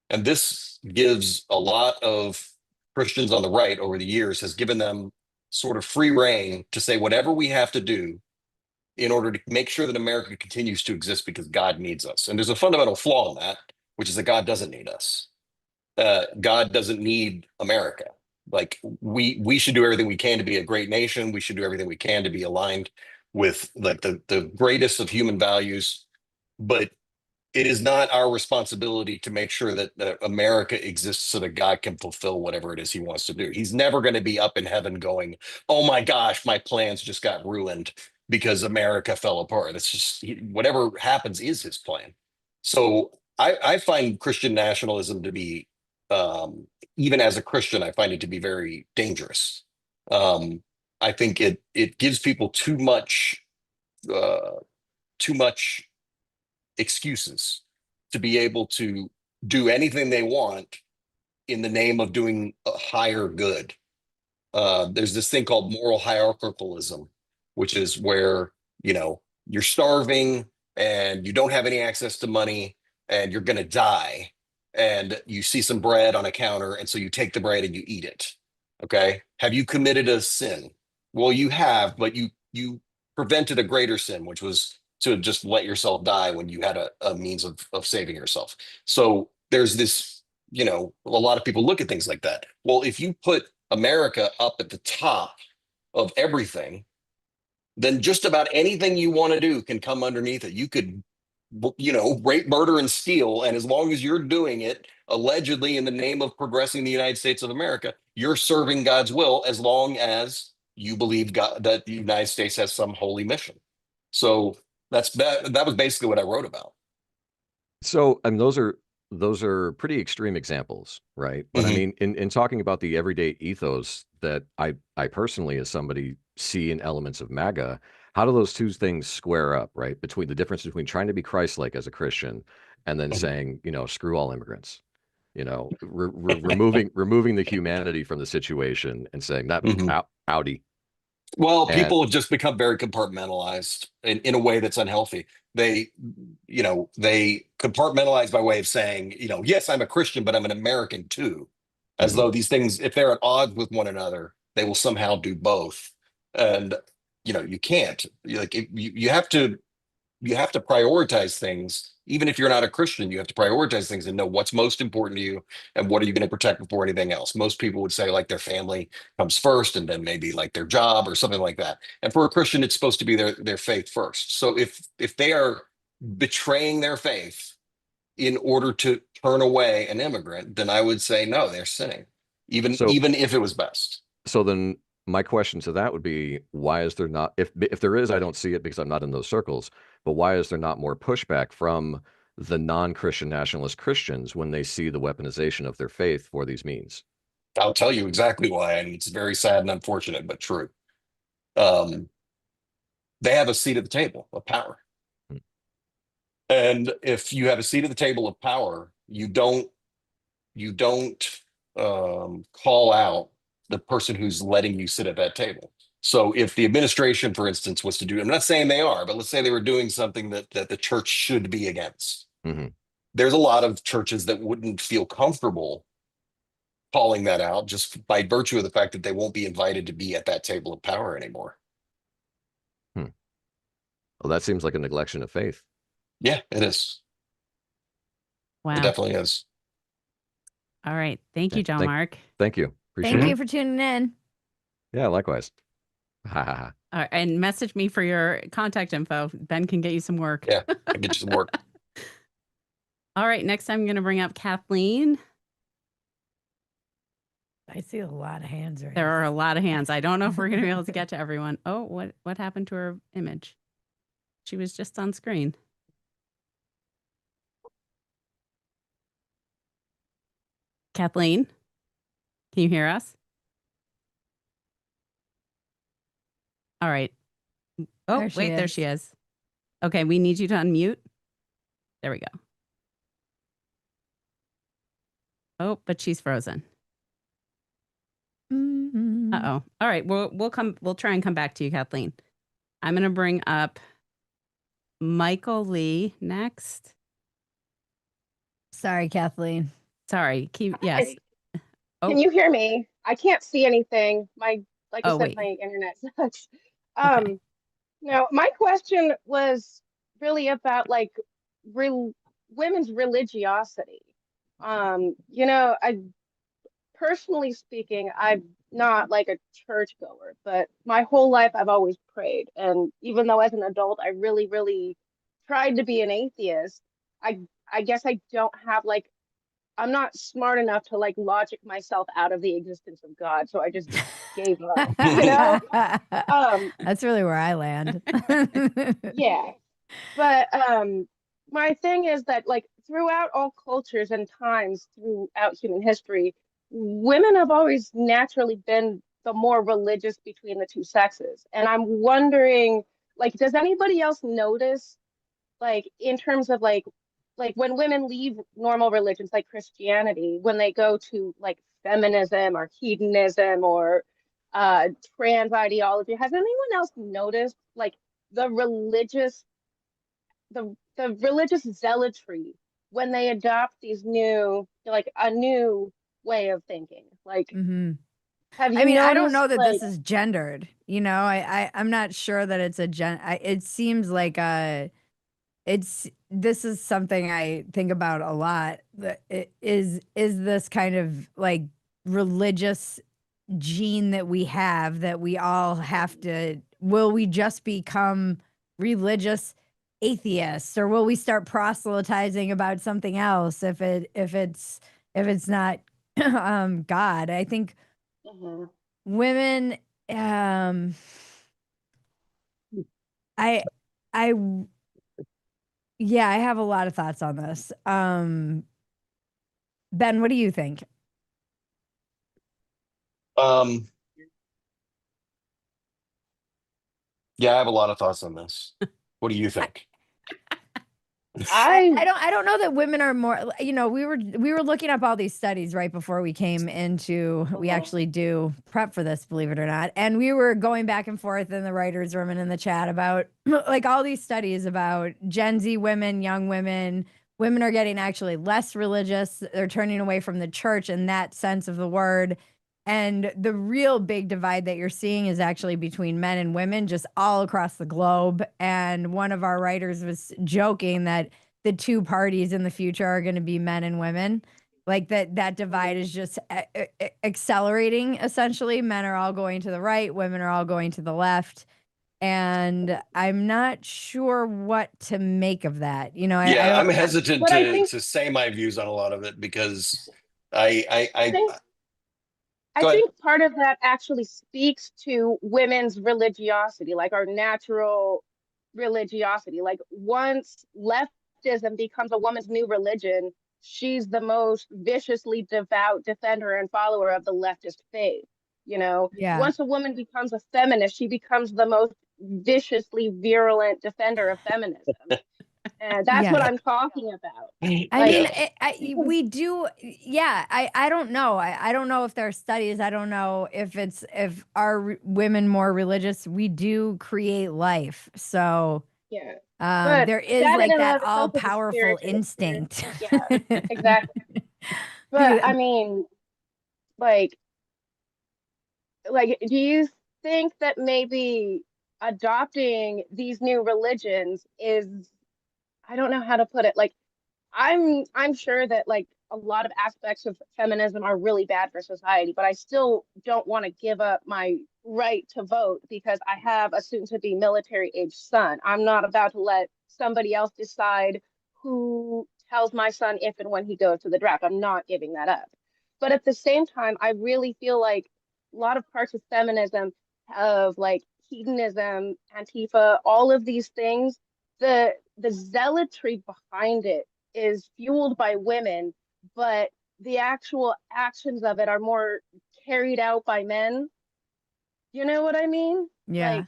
And this gives a lot of Christians on the right over the years, has given them sort of free reign to say whatever we have to do in order to make sure that America continues to exist because God needs us. And there's a fundamental flaw in that, which is that God doesn't need us. God doesn't need America. Like we should do everything we can to be a great nation. We should do everything we can to be aligned with like the greatest of human values. But it is not our responsibility to make sure that America exists so that God can fulfill whatever it is he wants to do. He's never going to be up in heaven going, oh my gosh, my plans just got ruined because America fell apart. It's just whatever happens is his plan. So I find Christian nationalism to be, even as a Christian, I find it to be very dangerous. Um, I think it gives people uh, too much excuses to be able to do anything they want in the name of doing a higher good. There's this thing called moral hierarchicalism, which is where, you're starving and you don't have any access to money and you're going to die. And you see some bread on a counter. And so you take the bread and you eat it. Okay. Have you committed a sin? Well, you have, but you prevented a greater sin, which was to just let yourself die when you had a means of saving yourself. So there's this, you know, a lot of people look at things like that. Well, if you put America up at the top of everything, then just about anything you want to do can come underneath it. You could, you know, rape, murder, and steal. And as long as you're doing it allegedly in the name of progressing the United States of America, you're serving God's will as long as you believe God, that the United States has some holy mission. So that was basically what I wrote about. So, I mean, those are pretty extreme examples, right? But I Mhm. mean, in talking about the everyday ethos that I personally, as somebody, see in elements of MAGA, how do those two things square up, right? Between the difference between trying to be Christ-like as a Christian and then Mhm. saying, you know, screw all immigrants, you know, removing the humanity from the situation and saying that Mhm. howdy. Well, And people have just become very compartmentalized in a way that's unhealthy. They, you know, they compartmentalize by way of saying, you know, yes, I'm a Christian, but I'm an American too. As Mhm. though these things, if they're at odds with one another, they will somehow do both. And, you know, you can't. You have to prioritize things. Even if you're not a Christian, you have to prioritize things and know what's most important to you and what are you going to protect before anything else. Most people would say like their family comes first and then maybe like their job or something like that. And for a Christian, it's supposed to be their faith first. So if they are betraying their faith in order to turn away an immigrant, then I would say no, they're sinning, so even if it was best. So then my question to that would be, why is there not, if there is, I don't see it because I'm not in those circles, but why is there not more pushback from the non-Christian nationalist Christians when they see the weaponization of their faith for these means? I'll tell you exactly why, and it's very sad and unfortunate, but true. Um, they have a seat at the table of power. Hmm. And if you have a seat at the table of power, you don't call out the person who's letting you sit at that table. So if the administration, for instance, was to do, I'm not saying they are, but let's say they were doing something that the church should be against. Hmm. There's a lot of churches that wouldn't feel comfortable calling that out just by virtue of the fact that they won't be invited to be at that table of power anymore. Hmm. Well, that seems like a neglection of faith. Yeah, it is. It Wow. definitely is. All right. Thank Yeah, you, John Mark. Thank you. Appreciate Thank it. you for tuning in. Yeah, likewise. Ha ha ha. All right, and message me for your contact info. Ben can get you some work. Yeah, I get you some work. All right. Next, I'm going to bring up Kathleen. I see a lot of hands right There are a lot of hands. I don't know if we're going to be able to get to everyone. Oh, what happened to her image? She was just on screen. Kathleen, can you hear us? All right. Oh, There she wait, there is. she is. Okay, we need you to unmute. There we go. Oh, but she's frozen. Mhm. Uh-oh. All right, we'll try and come back to you, Kathleen. I'm going to bring up Michael Lee next. Sorry, Kathleen. Sorry. Yes. Hi. Oh. Can you hear me? I can't see anything. Like I Oh, said, wait. my internet sucks. Okay. Now my question was really about like women's religiosity. I personally speaking, I'm not like a churchgoer, but my whole life I've always prayed. And even though as an adult I really, really tried to be an atheist, I guess I don't have like I'm not smart enough to like logic myself out of the existence of God, so I just gave up, you know? That's really where I land. Yeah. But my thing is that like throughout all cultures and times throughout human history, women have always naturally been the more religious between the two sexes. And I'm wondering, like, does anybody else notice like in terms of like when women leave normal religions like Christianity, when they go to like feminism or hedonism or trans ideology, has anyone else noticed like the religious the religious zealotry when they adopt these new like a new way of thinking? Like Mhm. Have you I mean, I don't noticed, know that like, this is gendered. You know, I'm not sure that it's a it seems like this is something I think about a lot. Is this kind of like religious gene that we have that we all have to, will we just become religious atheists, or will we start proselytizing about something else if it's not God? I think mhm. women I I yeah, I have a lot of thoughts on this. Ben, what do you think? Um, yeah, I have a lot of thoughts on this. What do you think? I I don't know that women are more, you know, we were looking up all these studies right before we came into, we actually do prep for this, believe it or not. And we were going back and forth in the writers' room and in the chat about like all these studies about Gen Z women, young women. Women are getting actually less religious. They're turning away from the church in that sense of the word. And the real big divide that you're seeing is actually between men and women, just all across the globe. And one of our writers was joking that the two parties in the future are going to be men and women. Like that divide is just accelerating. Essentially, men are all going to the right, women are all going to the left. And I'm not sure what to make of that. You know, I Yeah, I'm don't. hesitant but I think to say my views on a lot of it because I think I go ahead. think part of that actually speaks to women's religiosity, like our natural religiosity. Like once leftism becomes a woman's new religion, she's the most viciously devout defender and follower of the leftist faith. You know, Yeah. once a woman becomes a feminist, she becomes the most viciously virulent defender of feminism. And that's what Yeah. I'm talking about. I Like, mean, Yeah. because, we do. Yeah, I don't know. I don't know if there are studies. I don't know if are women more religious. We do create life, so yeah. But there is that in like and that of all itself is a powerful spiritual experience. instinct. Yeah, exactly. But Do I mean, like, do you think that maybe adopting these new religions is, I don't know how to put it. Like, I'm sure that like a lot of aspects of feminism are really bad for society, but I still don't want to give up my right to vote because I have a soon to be military age son. I'm not about to let somebody else decide who tells my son if and when he goes to the draft. I'm not giving that up. But at the same time, I really feel like a lot of parts of feminism, of like hedonism, Antifa, all of these things, the zealotry behind it is fueled by women, but the actual actions of it are more carried out by men. You know what I mean? yeah,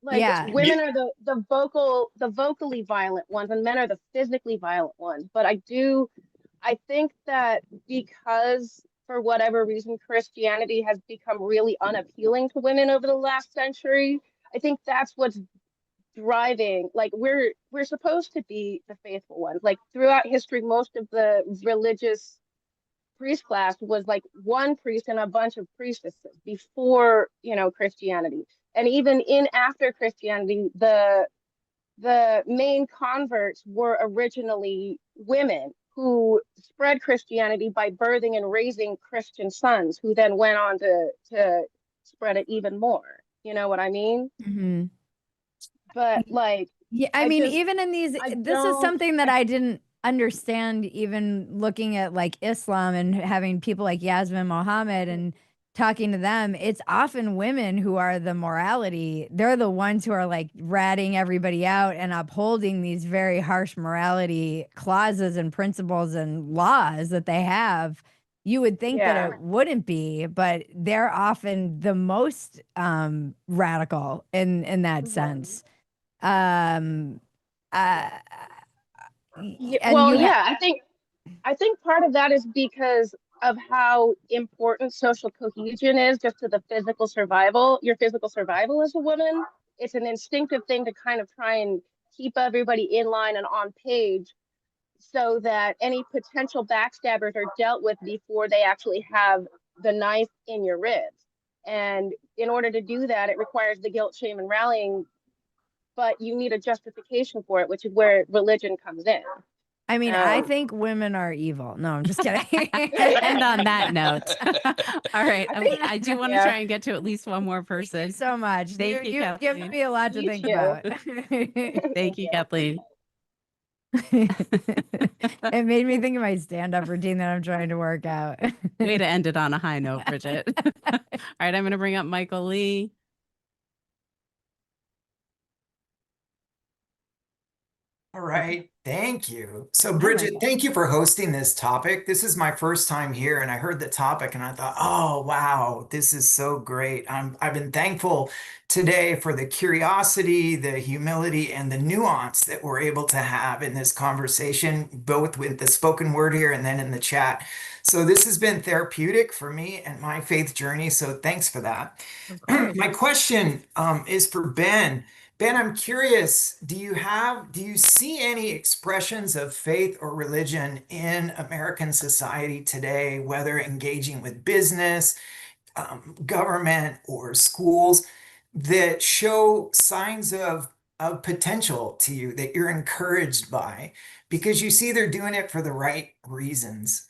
Like yeah, women are the vocally violent ones and men are the physically violent ones. But I think that because for whatever reason Christianity has become really unappealing to women over the last century, I think that's what's driving, like we're supposed to be the faithful ones. Like throughout history, most of the religious priest class was like one priest and a bunch of priestesses before, Christianity. And even in after Christianity, the main converts were originally women who spread Christianity by birthing and raising Christian sons who then went on to spread it even more. You know what I mean? hmm But like yeah. I I mean, just even in these, I this is don't. something that I didn't understand. Even looking at like Islam and having people like Yasmin Mohammed and talking to them, it's often women who are the morality. They're the ones who are like ratting everybody out and upholding these very harsh morality clauses and principles and laws that they have. You would think that Yeah. it wouldn't be, but they're often the most radical in that Mhm. sense. Um, uh, Yeah, and well, you have, yeah, I think part of that is because of how important social cohesion is just to the physical survival, your physical survival as a woman. It's an instinctive thing to kind of try and keep everybody in line and on page so that any potential backstabbers are dealt with before they actually have the knife in your ribs. And in order to do that, it requires the guilt, shame, and rallying, but you need a justification for it, which is where religion comes in. I mean, I think women are evil. No, I'm just kidding. And on that note, all right, I do want to Yeah. try and get to at least one more person. So much. Thank you, You've given Kathleen. me a lot to You think too. about. Thank you, Kathleen. It made me think of my stand-up routine that I'm trying to work out. Way to end it on a high note, Bridget. All right, I'm going to bring up Michael Lee. All right, thank you. So my Bridget, God. thank you for hosting this topic. This is my first time here and I heard the topic and I thought, oh, wow, this is so great. I've been thankful today for the curiosity, the humility, and the nuance that we're able to have in this conversation, both with the spoken word here and then in the chat. So this has been therapeutic for me and my faith journey. So thanks for that. Of course. My question is for Ben. Ben, I'm curious, do you see any expressions of faith or religion in American society today, whether engaging with business, government, or schools, that show signs of potential to you that you're encouraged by because you see they're doing it for the right reasons?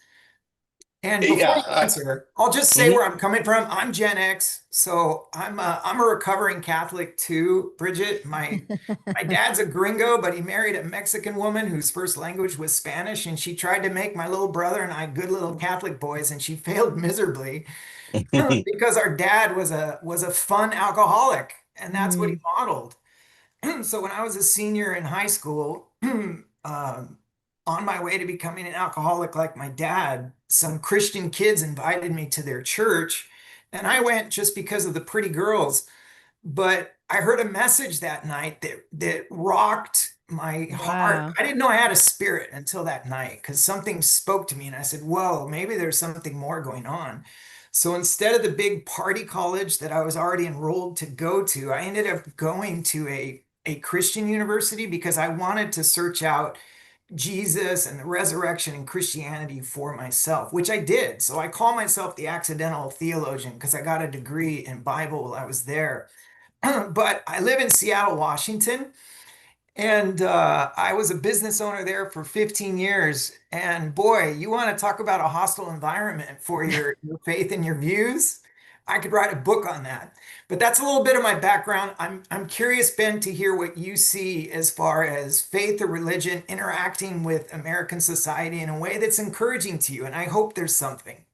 And before Yeah. you answer, I'll just say where I'm coming from. I'm Gen X, so I'm a recovering Catholic too, Bridget. My dad's a gringo, but he married a Mexican woman whose first language was Spanish, and she tried to make my little brother and I good little Catholic boys, and she failed miserably because our dad was a fun alcoholic, and that's what he modeled. So when I was a senior in high school, on my way to becoming an alcoholic like my dad, some Christian kids invited me to their church, and I went just because of the pretty girls. But I heard a message that night that rocked my heart. Wow. I didn't know I had a spirit until that night because something spoke to me, and I said, "Whoa, maybe there's something more going on." So instead of the big party college that I was already enrolled to go to, I ended up going to a Christian university because I wanted to search out Jesus and the resurrection and Christianity for myself, which I did. So I call myself the accidental theologian because I got a degree in Bible while I was there. But I live in Seattle, Washington, and I was a business owner there for 15 years. And boy, you want to talk about a hostile environment for your faith and your views? I could write a book on that. But that's a little bit of my background. I'm curious, Ben, to hear what you see as far as faith or religion interacting with American society in a way that's encouraging to you. And I hope there's something.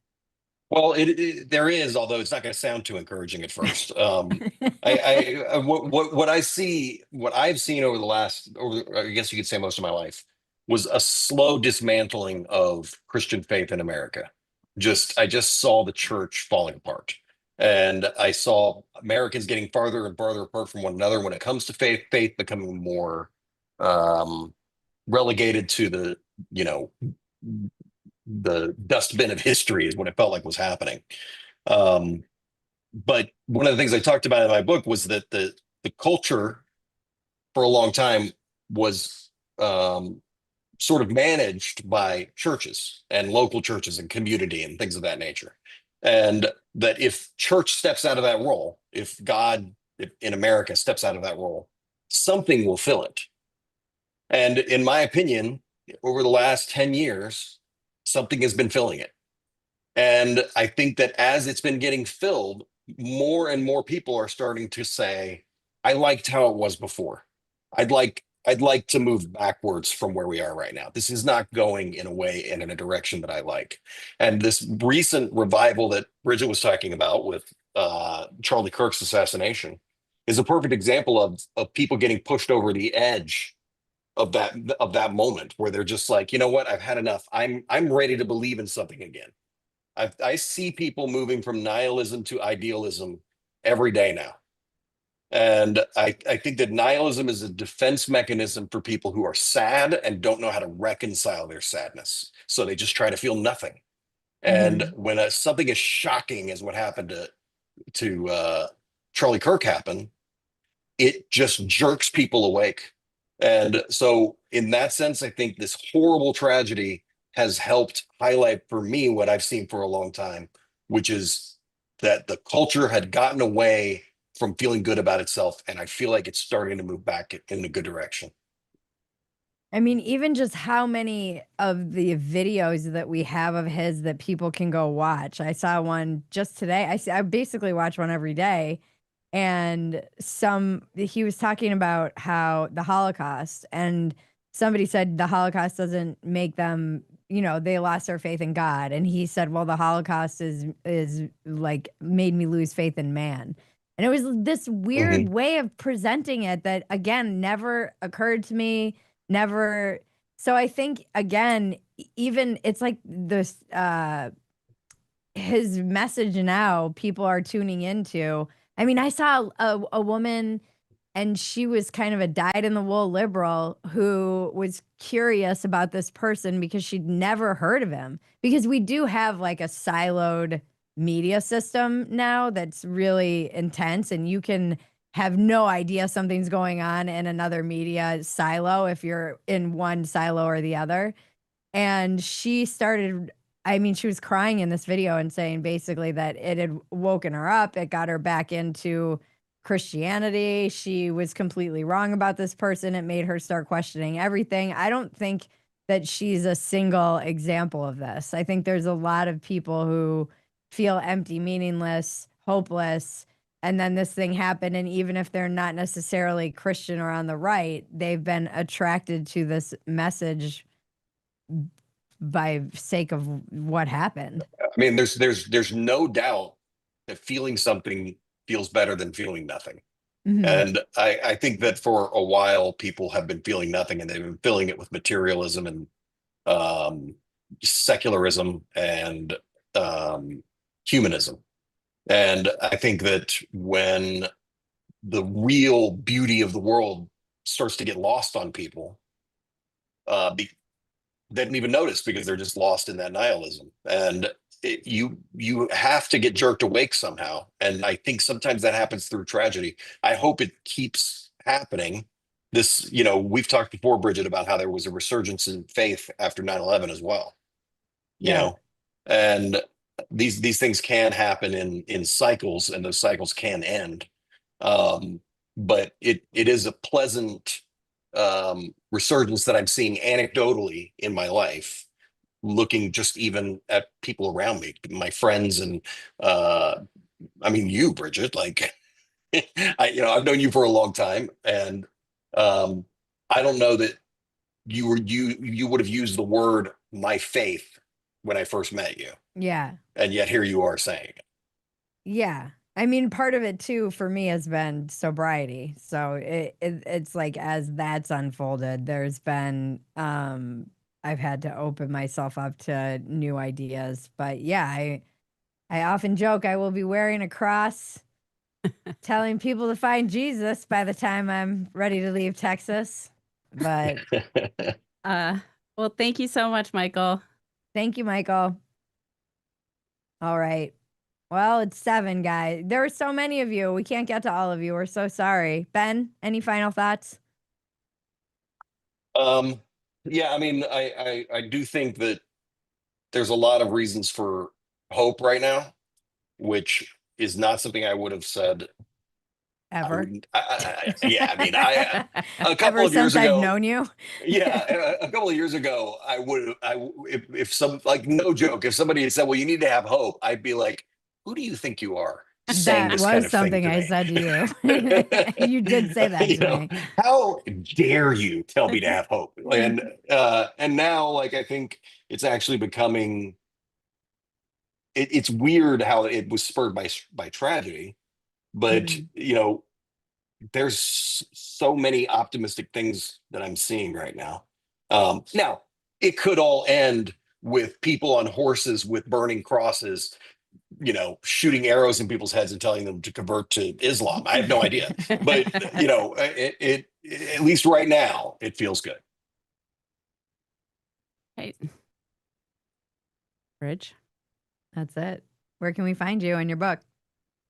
Well, there is, although it's not going to sound too encouraging at first. What I see, what I've seen over the last, I guess you could say most of my life, was a slow dismantling of Christian faith in America. I just saw the church falling apart, and I saw Americans getting farther and farther apart from one another when it comes to faith becoming more relegated to the dustbin of history is what it felt like was happening. But one of the things I talked about in my book was that the culture for a long time was sort of managed by churches and local churches and community and things of that nature. And that if church steps out of that role, if God in America steps out of that role, something will fill it. And in my opinion, over the last 10 years, something has been filling it. And I think that as it's been getting filled, more and more people are starting to say, I liked how it was before. I'd like to move backwards from where we are right now. This is not going in a way and in a direction that I like. And this recent revival that Bridget was talking about with Charlie Kirk's assassination is a perfect example of people getting pushed over the edge of that moment where they're just like, you know what, I've had enough. I'm ready to believe in something again. I see people moving from nihilism to idealism every day now. And I think that nihilism is a defense mechanism for people who are sad and don't know how to reconcile their sadness. So they just try to feel nothing. And when something as shocking as what happened to Charlie Kirk happened, it just jerks people awake. And so in that sense, I think this horrible tragedy has helped highlight for me what I've seen for a long time, which is that the culture had gotten away from feeling good about itself, and I feel like it's starting to move back in a good direction. I mean, even just how many of the videos that we have of his that people can go watch. I saw one just today. I basically watch one every day. And he was talking about how the Holocaust, and somebody said the Holocaust doesn't make them, they lost their faith in God. And he said, well, the Holocaust is like made me lose faith in man. And it was this weird way of presenting it that, again, never occurred to me. Never. So I think, again, even it's like this, his message now, people are tuning into. I mean, I saw a woman, and she was kind of a dyed-in-the-wool liberal who was curious about this person because she'd never heard of him. Because we do have like a siloed media system now that's really intense, and you can have no idea something's going on in another media silo if you're in one silo or the other. And she started, I mean, she was crying in this video and saying basically that it had woken her up. It got her back into Christianity. She was completely wrong about this person. It made her start questioning everything. I don't think that she's a single example of this. I think there's a lot of people who feel empty, meaningless, hopeless. And then this thing happened. And even if they're not necessarily Christian or on the right, they've been attracted to this message by sake of what happened. I mean, there's no doubt that feeling something feels better than feeling nothing. And I think that for a while people have been feeling nothing, and they've been filling it with materialism and secularism and humanism. And I think that when the real beauty of the world starts to get lost on people, they didn't even notice because they're just lost in that nihilism. And you have to get jerked awake somehow. And I think sometimes that happens through tragedy. I hope it keeps happening. This, we've talked before, Bridget, about how there was a resurgence in faith after 9/11 as well. And these things can happen in cycles, and those cycles can end. But it is a pleasant resurgence that I'm seeing anecdotally in my life, looking just even at people around me, my friends, and I mean, you, Bridget, like I've known you for a long time, and I don't know that you would have used the word "my faith" when I first met you. Yeah. And yet here you are saying it. Yeah. I mean, part of it too for me has been sobriety. So it's like as that's unfolded, there's been I've had to open myself up to new ideas. But yeah, I often joke I will be wearing a cross telling people to find Jesus by the time I'm ready to leave Texas. But well, thank you so much, Michael. Thank you, Michael. All right. Well, it's 7, guys. There are so many of you. We can't get to all of you. We're so sorry. Ben, any final thoughts? Yeah, I mean, I do think that there's a lot of reasons for hope right now, which is not something I would have said Ever. Yeah, I mean, a couple Ever of years since I've ago, known you. yeah, a couple of years ago, if some, like, no joke, if somebody had said, well, you need to have hope, I'd be like, who do you think you are saying That this kind was of thing something to I me? said to you. You did say that to me. How dare you tell me to have hope? And now, like, I think it's actually becoming, it's weird how it was spurred by tragedy, but there's so many optimistic things that I'm seeing right now. Now, it could all end with people on horses with burning crosses, shooting arrows in people's heads and telling them to convert to Islam. I have no idea, but it at least right now it feels good. Hey, Bridge. That's it. Where can we find you and your book?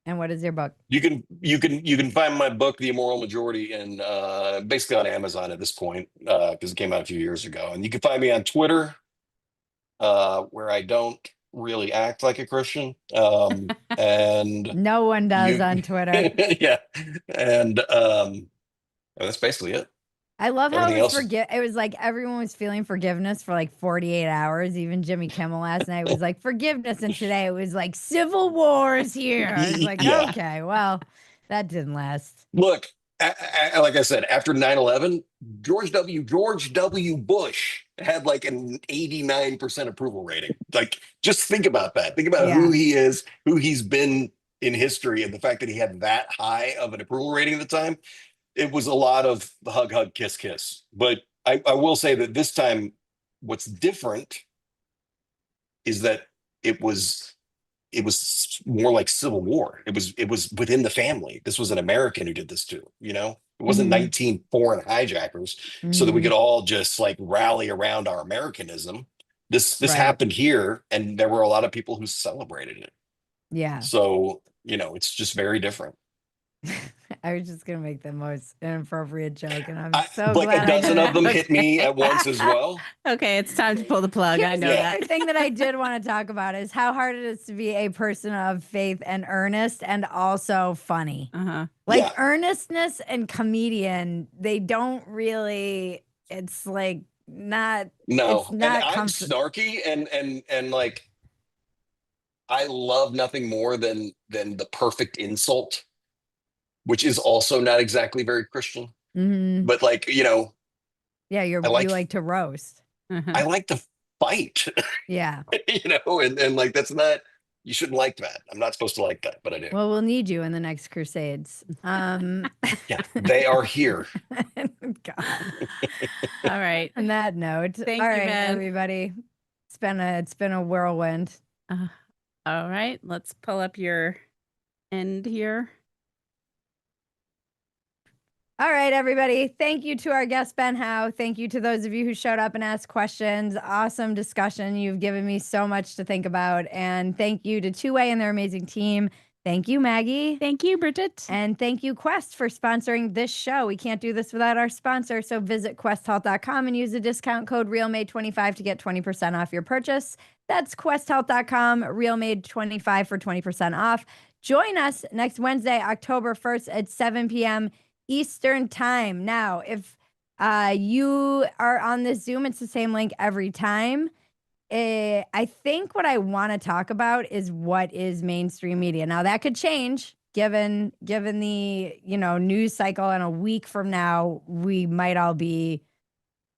And what is your book? You can find my book, The Immoral Majority, and basically on Amazon at this point, because it came out a few years ago. And you can find me on Twitter, where I don't really act like a Christian. And No one does you, on Twitter. yeah, and that's basically it. I love how Everything it was else is it was like everyone was feeling forgiveness for like 48 hours. Even Jimmy Kimmel last night was like forgiveness, and today it was like civil war is here. I was like, yeah. okay, well, that didn't last. Look, like I said, after 9/11, George W. Bush had like an 89% approval rating. Like, just think about that. Think about Yeah. who he is, who he's been in history, and the fact that he had that high of an approval rating at the time. It was a lot of the hug, hug, kiss, kiss. But I will say that this time, what's different is that it was more like civil war. It was within the family. This was an American who did this too, you know? It wasn't Mhm. 19 foreign hijackers so that we Mhm. could all just like rally around our Americanism. This Right. happened here, and there were a lot of people who celebrated it. Yeah. So, it's just very different. I was just gonna make the most inappropriate joke, and I'm so Like a glad I dozen of them didn't. hit me at once as well. Okay, it's time to pull the plug. I Here's know the Yeah. other thing that I did want to talk about is how hard it is to be a person of faith and earnest and also funny. Uh-huh. Like Yeah. earnestness and comedian, they don't really, it's like not, No, it's and not I'm snarky and like I love nothing more than the perfect insult, which is also not exactly very Christian. Mhm. But like, Yeah, I you like like to roast. Uh-huh. I like to fight, Yeah. and like that's not, you shouldn't like that. I'm not supposed to like that, but I do. Well, we'll need you in the next Crusades. Yeah, they are here. God. All right. On that note, Thank all you, right, Ben. everybody. It's been a whirlwind. All right, let's pull up your end here. All right, everybody. Thank you to our guest, Ben Howe. Thank you to those of you who showed up and asked questions. Awesome discussion. You've given me so much to think about. And thank you to Two Way and their amazing team. Thank you, Maggie. Thank you, Bridget. And thank you, Quest, for sponsoring this show. We can't do this without our sponsor. So visit questhealth.com and use the discount code RealMade25 to get 20% off your purchase. That's questhealth.com, RealMade25 for 20% off. Join us next Wednesday, October 1st at 7 p.m. Eastern time. Now, if you are on this Zoom, it's the same link every time. I think what I want to talk about is what is mainstream media. Now that could change given the news cycle, and a week from now we might all be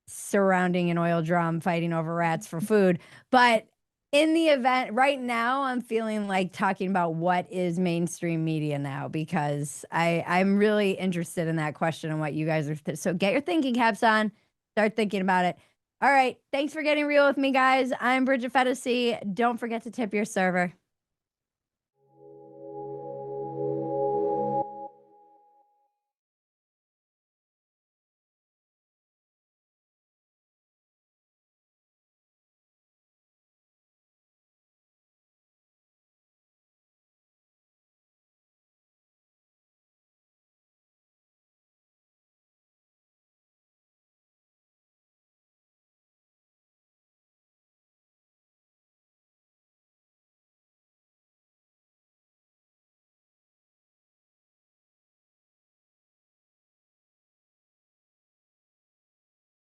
surrounding an oil drum fighting over rats for food. But in the event right now, I'm feeling like talking about what is mainstream media now, because I'm really interested in that question and what you guys are. So get your thinking caps on, start thinking about it. All right. Thanks for getting real with me, guys. I'm Bridget Phetasy. Don't forget to tip your server.